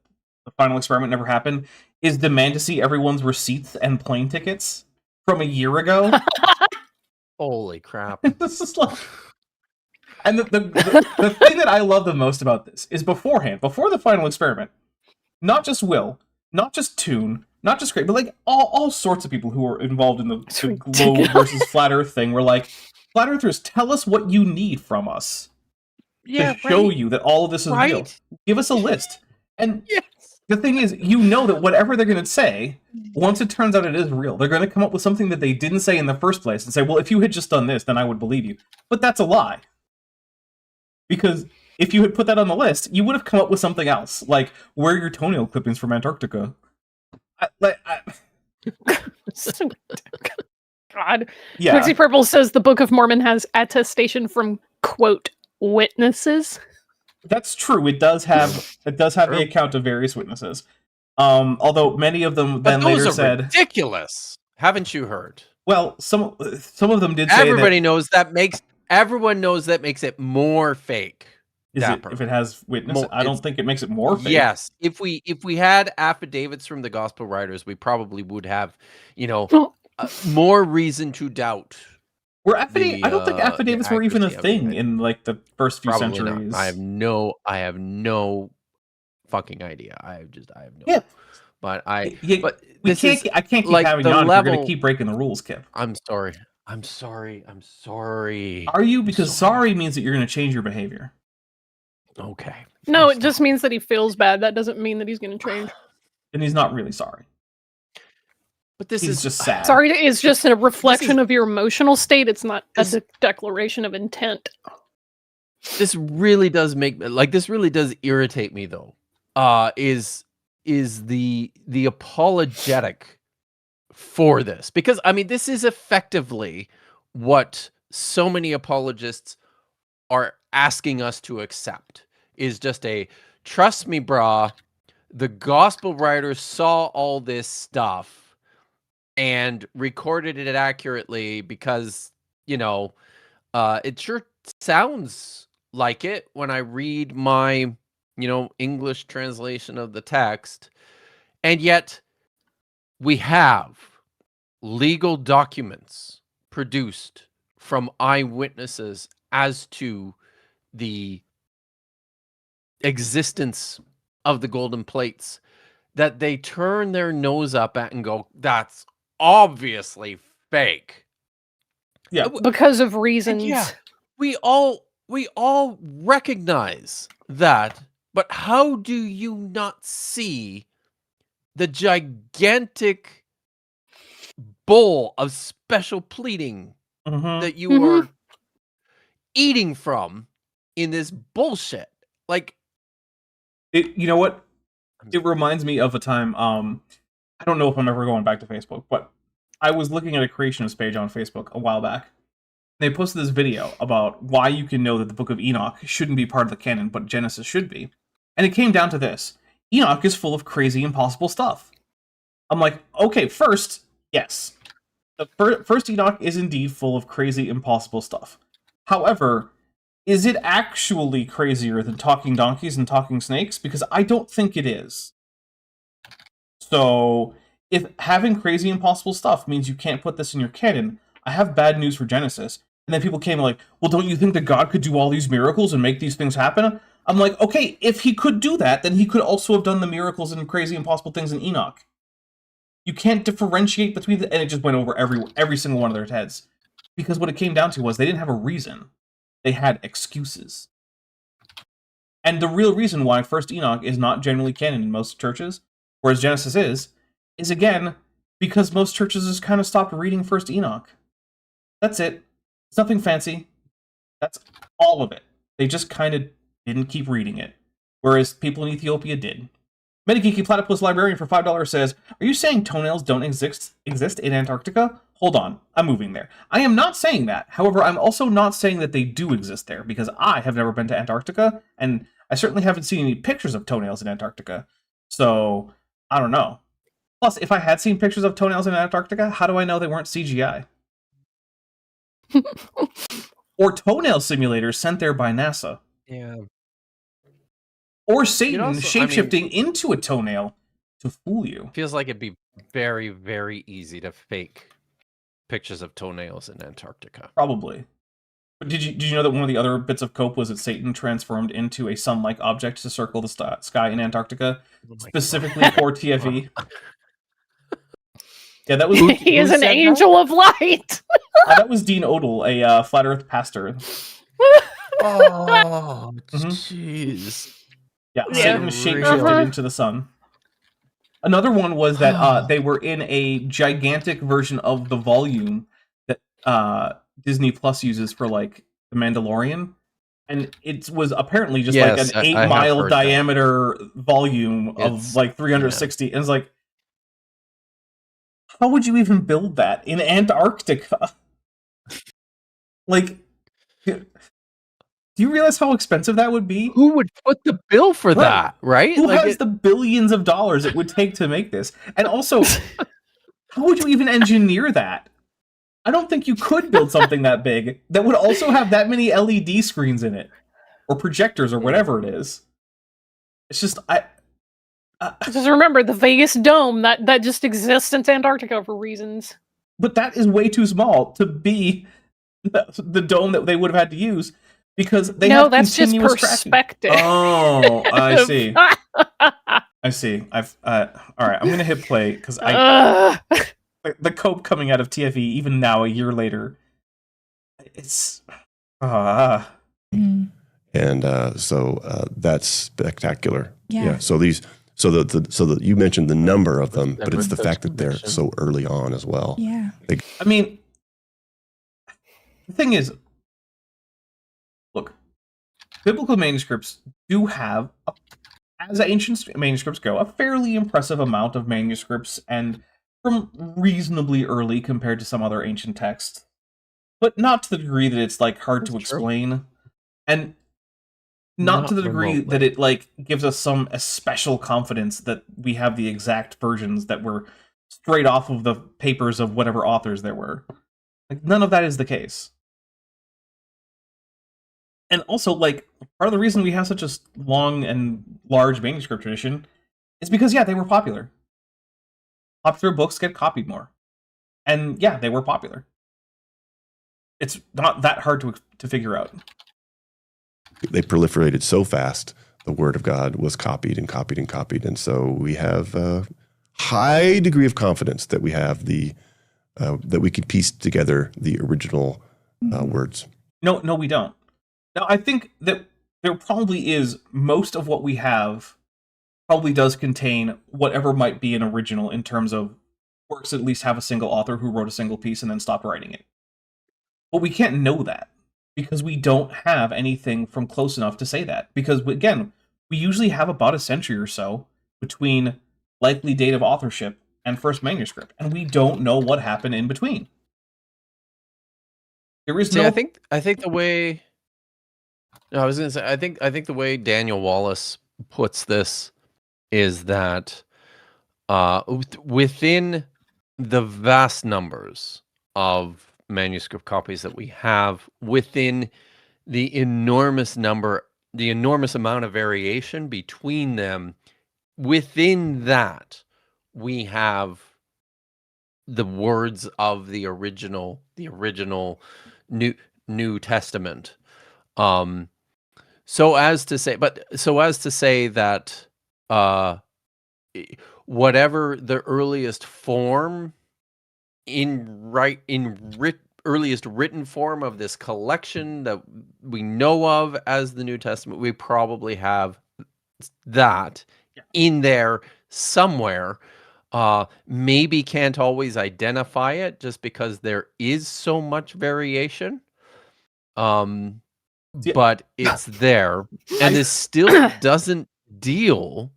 final experiment never happened is demand to see everyone's receipts and plane tickets from a year ago? Holy crap. This is like... And the thing that I love the most about this is before the final experiment, not just Will, not just Toon, not just Craig, but like all sorts of people who are involved in the globe versus flat Earth thing were like, flat Earthers, tell us what you need from us to show you that all of this is real. Give us a list. And the thing is, you know that whatever they're going to say, once it turns out it is real, they're going to come up with something that they didn't say in the first place and say, well, if you had just done this, then I would believe you. But that's a lie. Because if you had put that on the list, you would have come up with something else, like where are your toenail clippings from Antarctica? God. Yeah. Pixie Purple says the Book of Mormon has attestation from, quote, witnesses. That's true. It does have the account of various witnesses. Although many of them then later said ridiculous. Haven't you heard? Well, some of them did say everybody knows that makes everyone knows that makes it more fake. If it has witness, I don't think it makes it more fake. Yes, if we had affidavits from the gospel writers, we probably would have, you know, more reason to doubt. I don't think affidavits were even a thing in like the first few centuries. Not. I have no fucking idea. I have no. Yeah. But I can't keep like having you on. You're going to keep breaking the rules, Kip. I'm sorry. Are you? Because sorry means that you're going to change your behavior. Okay. No, it just means that he feels bad. That doesn't mean that he's going to change. And he's not really sorry. But this is just sad. Sorry is just a reflection of your emotional state. It's not a declaration of intent. This really does irritate me though. Is the apologetic for this, because I mean this is effectively what so many apologists are asking us to accept, is just a trust me brah, the gospel writers saw all this stuff and recorded it accurately because, you know, it sure sounds like it when I read my, you know, English translation of the text. And yet we have legal documents produced from eyewitnesses as to the existence of the golden plates that they turn their nose up at and go, that's obviously fake. Yeah. Because of reasons. And yeah, we all recognize that, but how do you not see the gigantic bowl of special pleading that you are eating from in this bullshit. Like, you know what? It reminds me of a time. I don't know if I'm ever going back to Facebook, but I was looking at a creationist page on Facebook a while back. They posted this video about why you can know that the Book of Enoch shouldn't be part of the canon, but Genesis should be. And it came down to this. Enoch is full of crazy, impossible stuff. I'm like, okay, first, yes. The first Enoch is indeed full of crazy, impossible stuff. However, is it actually crazier than talking donkeys and talking snakes? Because I don't think it is. So, if having crazy, impossible stuff means you can't put this in your canon, I have bad news for Genesis. And then people came like, well, don't you think that God could do all these miracles and make these things happen? I'm like, okay, if he could do that, then he could also have done the miracles and crazy, impossible things in Enoch. You can't differentiate between and it just went over every single one of their heads. Because what it came down to was they didn't have a reason. They had excuses. And the real reason why First Enoch is not generally canon in most churches, whereas Genesis is again, because most churches just kind of stopped reading First Enoch. That's it. It's nothing fancy. That's all of it. They just kind of didn't keep reading it. Whereas people in Ethiopia did. Metageeky Platypus Librarian for $5 says, are you saying toenails don't exist in Antarctica? Hold on, I'm moving there. I am not saying that. However, I'm also not saying that they do exist there, because I have never been to Antarctica, and I certainly haven't seen any pictures of toenails in Antarctica. So, I don't know. Plus, if I had seen pictures of toenails in Antarctica, how do I know they weren't CGI? Or toenail simulators sent there by NASA. yeah. Or Satan also- shapeshifting into a toenail to fool you. Feels like it'd be very, very easy to fake pictures of toenails in Antarctica. Probably. But did you know that one of the other bits of cope was that Satan transformed into a sun-like object to circle the sky in Antarctica, specifically for TFE? Yeah, that was... He is an angel of light. That was Dean Odell, a Flat Earth pastor. Oh, Mhm. jeez. Yeah, Yeah. Satan shapeshifted into the sun. Another one was that they were in a gigantic version of the volume that Disney Plus uses for, like, The Mandalorian. And it was apparently just Yes, like an I have 8-mile heard that. diameter volume of It's- like 360. And it's like, how would you even build that in Antarctica? Like, do you realize how expensive that would be? Who would foot the bill for Right. that, right? Who Like has the billions of dollars it would take to make this? And also, how would you even engineer that? I don't think you could build something that big that would also have that many LED screens in it, or projectors, or whatever it is. It's just Just remember the Vegas dome that just exists in Antarctica for reasons. but that is way too small to be the dome that they would have had to use because they No, have that's just continuous tracking. perspective. Oh, I see. I see. All right. I'm gonna hit play because Ugh. the cope coming out of TFE even now a year later. It's Mm. And so that's spectacular. Yeah. So that you mentioned the number of them, but it's the Those fact that they're convictions. so early on as well. Yeah. I mean, the thing is, look, biblical manuscripts do have, as ancient manuscripts go, a fairly impressive amount of manuscripts, and from reasonably early compared to some other ancient texts, but not to the degree that it's like hard to That's true. explain, and not to the degree remotely. that it like gives us some special confidence that we have the exact versions that were straight off of the papers of whatever authors there were. Like, none of that is the case. And also, like, part of the reason we have such a long and large manuscript tradition is because, yeah, they were popular. Popular books get copied more. And, yeah, they were popular. It's not that hard to figure out. They proliferated so fast, the word of God was copied and copied and copied. And so we have a high degree of confidence that we have that we could piece together the original words. No, we don't. Now, I think that there probably is most of what we have probably does contain whatever might be an original in terms of works at least have a single author who wrote a single piece and then stopped writing it. But we can't know that because we don't have anything from close enough to say that. Because, again, we usually have about a century or so between likely date of authorship and first manuscript, and we don't know what happened in between. There is no. I think the way. No, I was going to say I think the way Daniel Wallace puts this is that within the vast numbers of manuscript copies that we have, within the enormous amount of variation between them, within that we have the words of the original New Testament. So as to say that whatever the earliest form earliest written form of this collection that we know of as the New Testament, we probably have that in there somewhere. Maybe can't always identify it just because there is so much variation. But it's there, and this still doesn't deal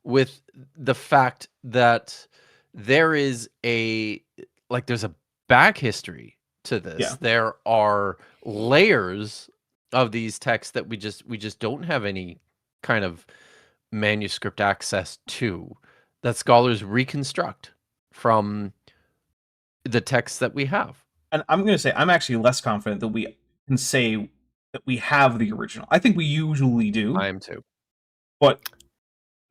with the fact that there's a back history to this. Yeah. There are layers of these texts that we just don't have any kind of manuscript access to, that scholars reconstruct from the texts that we have. And I'm going to say I'm actually less confident that we can say that we have the original. I think we usually do. I am too. But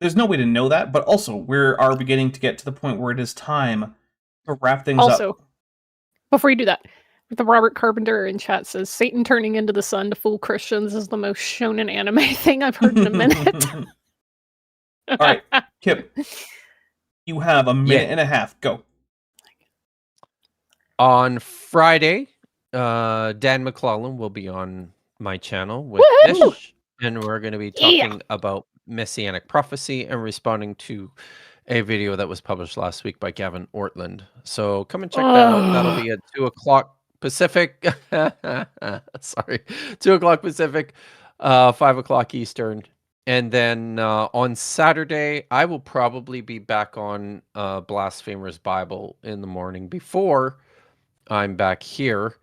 there's no way to know that. But also, we are beginning to get to the point where it is time to wrap things up. Also, before you do that, the Robert Carpenter in chat says, Satan turning into the sun to fool Christians is the most shonen anime thing I've heard in a minute. All right, Kip, you have a minute and a half. Go. On Friday, Dan McClellan will be on my channel with Ish, and we're going to be talking about Messianic prophecy and responding to a video that was published last week by Gavin Ortland. So come and check that out. That'll be at 2 o'clock Pacific. Sorry, 2 o'clock Pacific, 5 o'clock Eastern. And then on Saturday, I will probably be back on Blasphemer's Bible in the morning before I'm back here,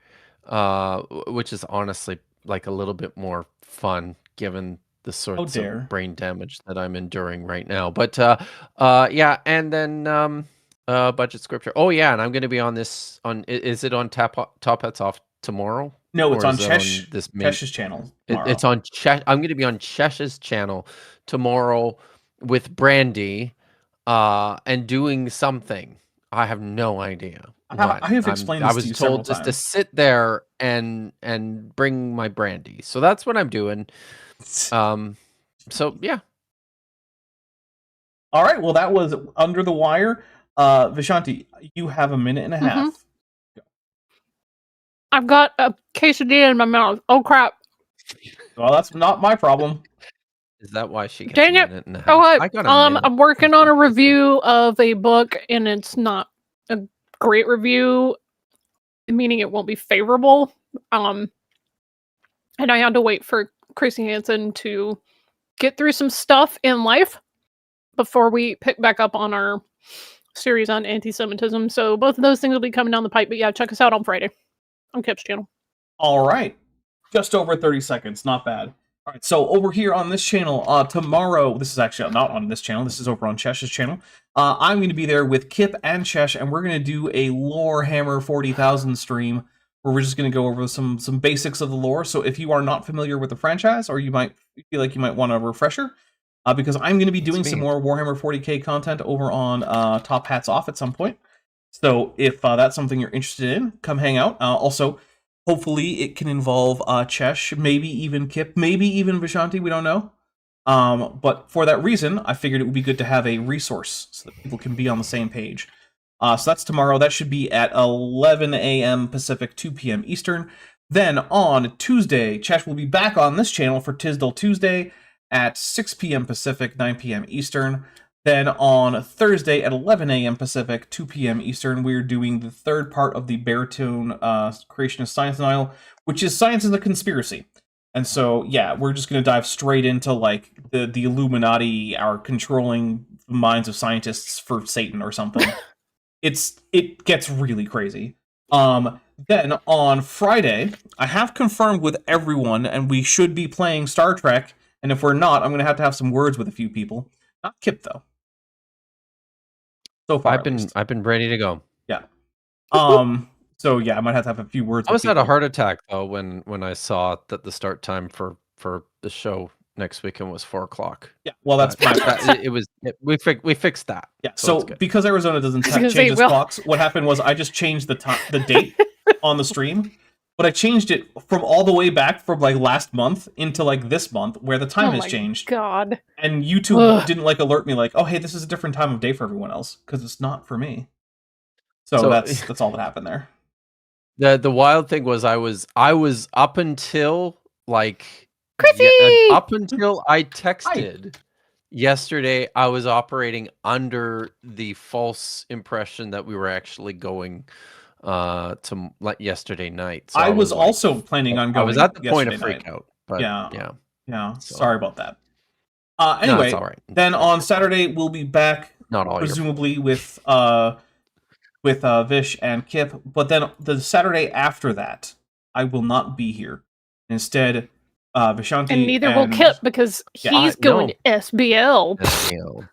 which is honestly like a little bit more fun given the sorts of brain damage that I'm enduring right now. But yeah, and then budget scripture. Oh yeah, and I'm going to be on this on. Is it on Top Hats Off tomorrow? No, it's on Chesh's channel. It's on Chesh. I'm going to be on Chesh's channel tomorrow with Brandy, and doing something. I have no idea. I have explained this to you several times. I was told just to sit there and bring my brandy. So that's what I'm doing. So yeah. All right. Well, that was Under the Wire. Vishanti, you have a minute and a half. I've got a quesadilla in my mouth. Oh crap! Well, that's not my problem. Is that why she gets Dang a it! minute and a half? Oh, I got a minute. I'm working on a review of a book, and it's not a great review, meaning it won't be favorable. And I had to wait for Chrissy Hansen to get through some stuff in life before we pick back up on our series on anti-Semitism. So both of those things will be coming down the pipe. But yeah, check us out on Friday on Kip's channel. All right. Just over 30 seconds. Not bad. All right. So over here on this channel, tomorrow, this is actually not on this channel. This is over on Chesh's channel. I'm going to be there with Kip and Chesh, and we're going to do a Lore Hammer 40,000 stream where we're just going to go over some basics of the lore. So if you are not familiar with the franchise, or you might feel like you might want a refresher, because I'm going to be doing some more Warhammer 40k content over on Top Hats Off at some point. So if that's something you're interested in, come hang out. Also, hopefully it can involve Chesh, maybe even Kip, maybe even Vishanti, we don't know. But for that reason, I figured it would be good to have a resource so that people can be on the same page. So that's tomorrow. That should be at 11 a.m. Pacific, 2 p.m. Eastern. Then on Tuesday, Chesh will be back on this channel for Tisdale Tuesday at 6 p.m. Pacific, 9 p.m. Eastern. Then on Thursday at 11 a.m. Pacific, 2 p.m. Eastern, we're doing the third part of the Baritone Creationist Science Denial, which is Science is a Conspiracy. And so, yeah, we're just going to dive straight into, like, the Illuminati are controlling the minds of scientists for Satan or something. It gets really crazy. Then on Friday, I have confirmed with everyone, and we should be playing Star Trek. And if we're not, I'm going to have some words with a few people. Not Kip, though. So far, I've been ready to go. Yeah. So yeah, I might have to have a few words. I almost had a heart attack though when I saw that the start time for the show next weekend was 4:00. Yeah. Well, that's my we fixed that. Yeah. So because Arizona doesn't change its clocks, what happened was I just changed the date on the stream, but I changed it from all the way back from like last month into like this month where the time has changed. God. And YouTube didn't like alert me like, oh hey, this is a different time of day for everyone else because it's not for me. So that's all that happened there. The wild thing was I was up until like Chrissy! up until I texted yesterday. I was operating under the false impression that we were actually going to like yesterday night. So I was like, also planning on going. I was at the point of freak night. out. But yeah. So, sorry about that. Anyway, it's all right. Then on Saturday we'll be back, not all presumably with Vish and Kip, but then the Saturday after that, I will not be here. Instead, Vishanti and neither will Kip because he's going to SBL.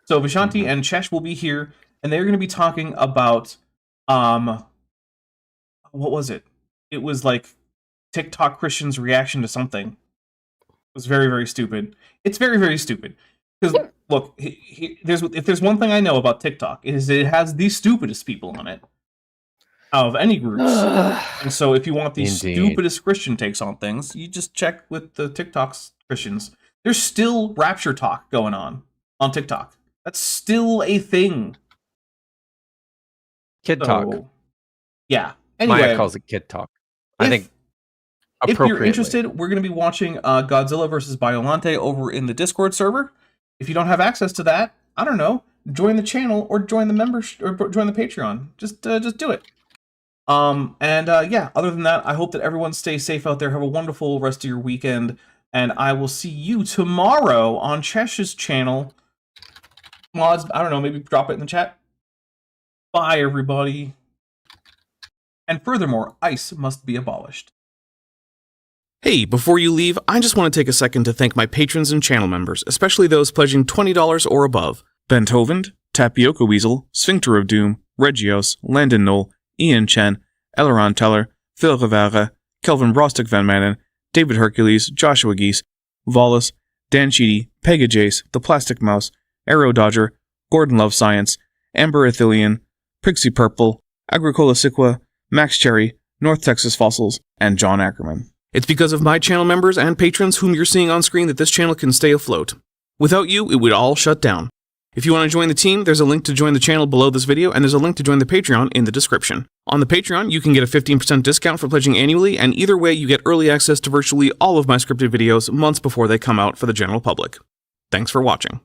So Vishanti and Chesh will be here, and they're going to be talking about what was it? It was like TikTok Christians' reaction to something. It was very, very stupid. It's very, very stupid. Because look, if there's one thing I know about TikTok, is it has the stupidest people on it out of any groups. And so if you want the stupidest Christian takes on things, you just check with the TikTok's Christians. There's still rapture talk going on TikTok. That's still a thing. Kid talk. Yeah. Anyway, Maya calls it kid talk. I think if you're interested, we're going to be watching Godzilla vs. Biolante over in the Discord server. If you don't have access to that, I don't know, join the channel or join the members or join the Patreon. Just do it. Yeah, other than that, I hope that everyone stays safe out there. Have a wonderful rest of your weekend, and I will see you tomorrow on Chesh's channel. Mods, I don't know, maybe drop it in the chat. Bye, everybody. And furthermore, ICE must be abolished. Hey, before you leave, I just want to take a second to thank my patrons and channel members, especially those pledging $20 or above. Ben Tovand, Tapioca Weasel, Sphincter of Doom, Regios, Landon Knoll, Ian Chen, Eleron Teller, Phil Rivera, Kelvin Rostick Van Manen, David Hercules, Joshua Geese, Vollus, Dan Sheedy, Pega Jace, The Plastic Mouse, Arrow Dodger, Gordon Love Science, Amber Athelian, Prixie Purple, Agricola Siqua, Max Cherry, North Texas Fossils, and John Ackerman. It's because of my channel members and patrons whom you're seeing on screen that this channel can stay afloat. Without you, it would all shut down. If you want to join the team, there's a link to join the channel below this video, and there's a link to join the Patreon in the description. On the Patreon, you can get a 15% discount for pledging annually, and either way, you get early access to virtually all of my scripted videos months before they come out for the general public. Thanks for watching.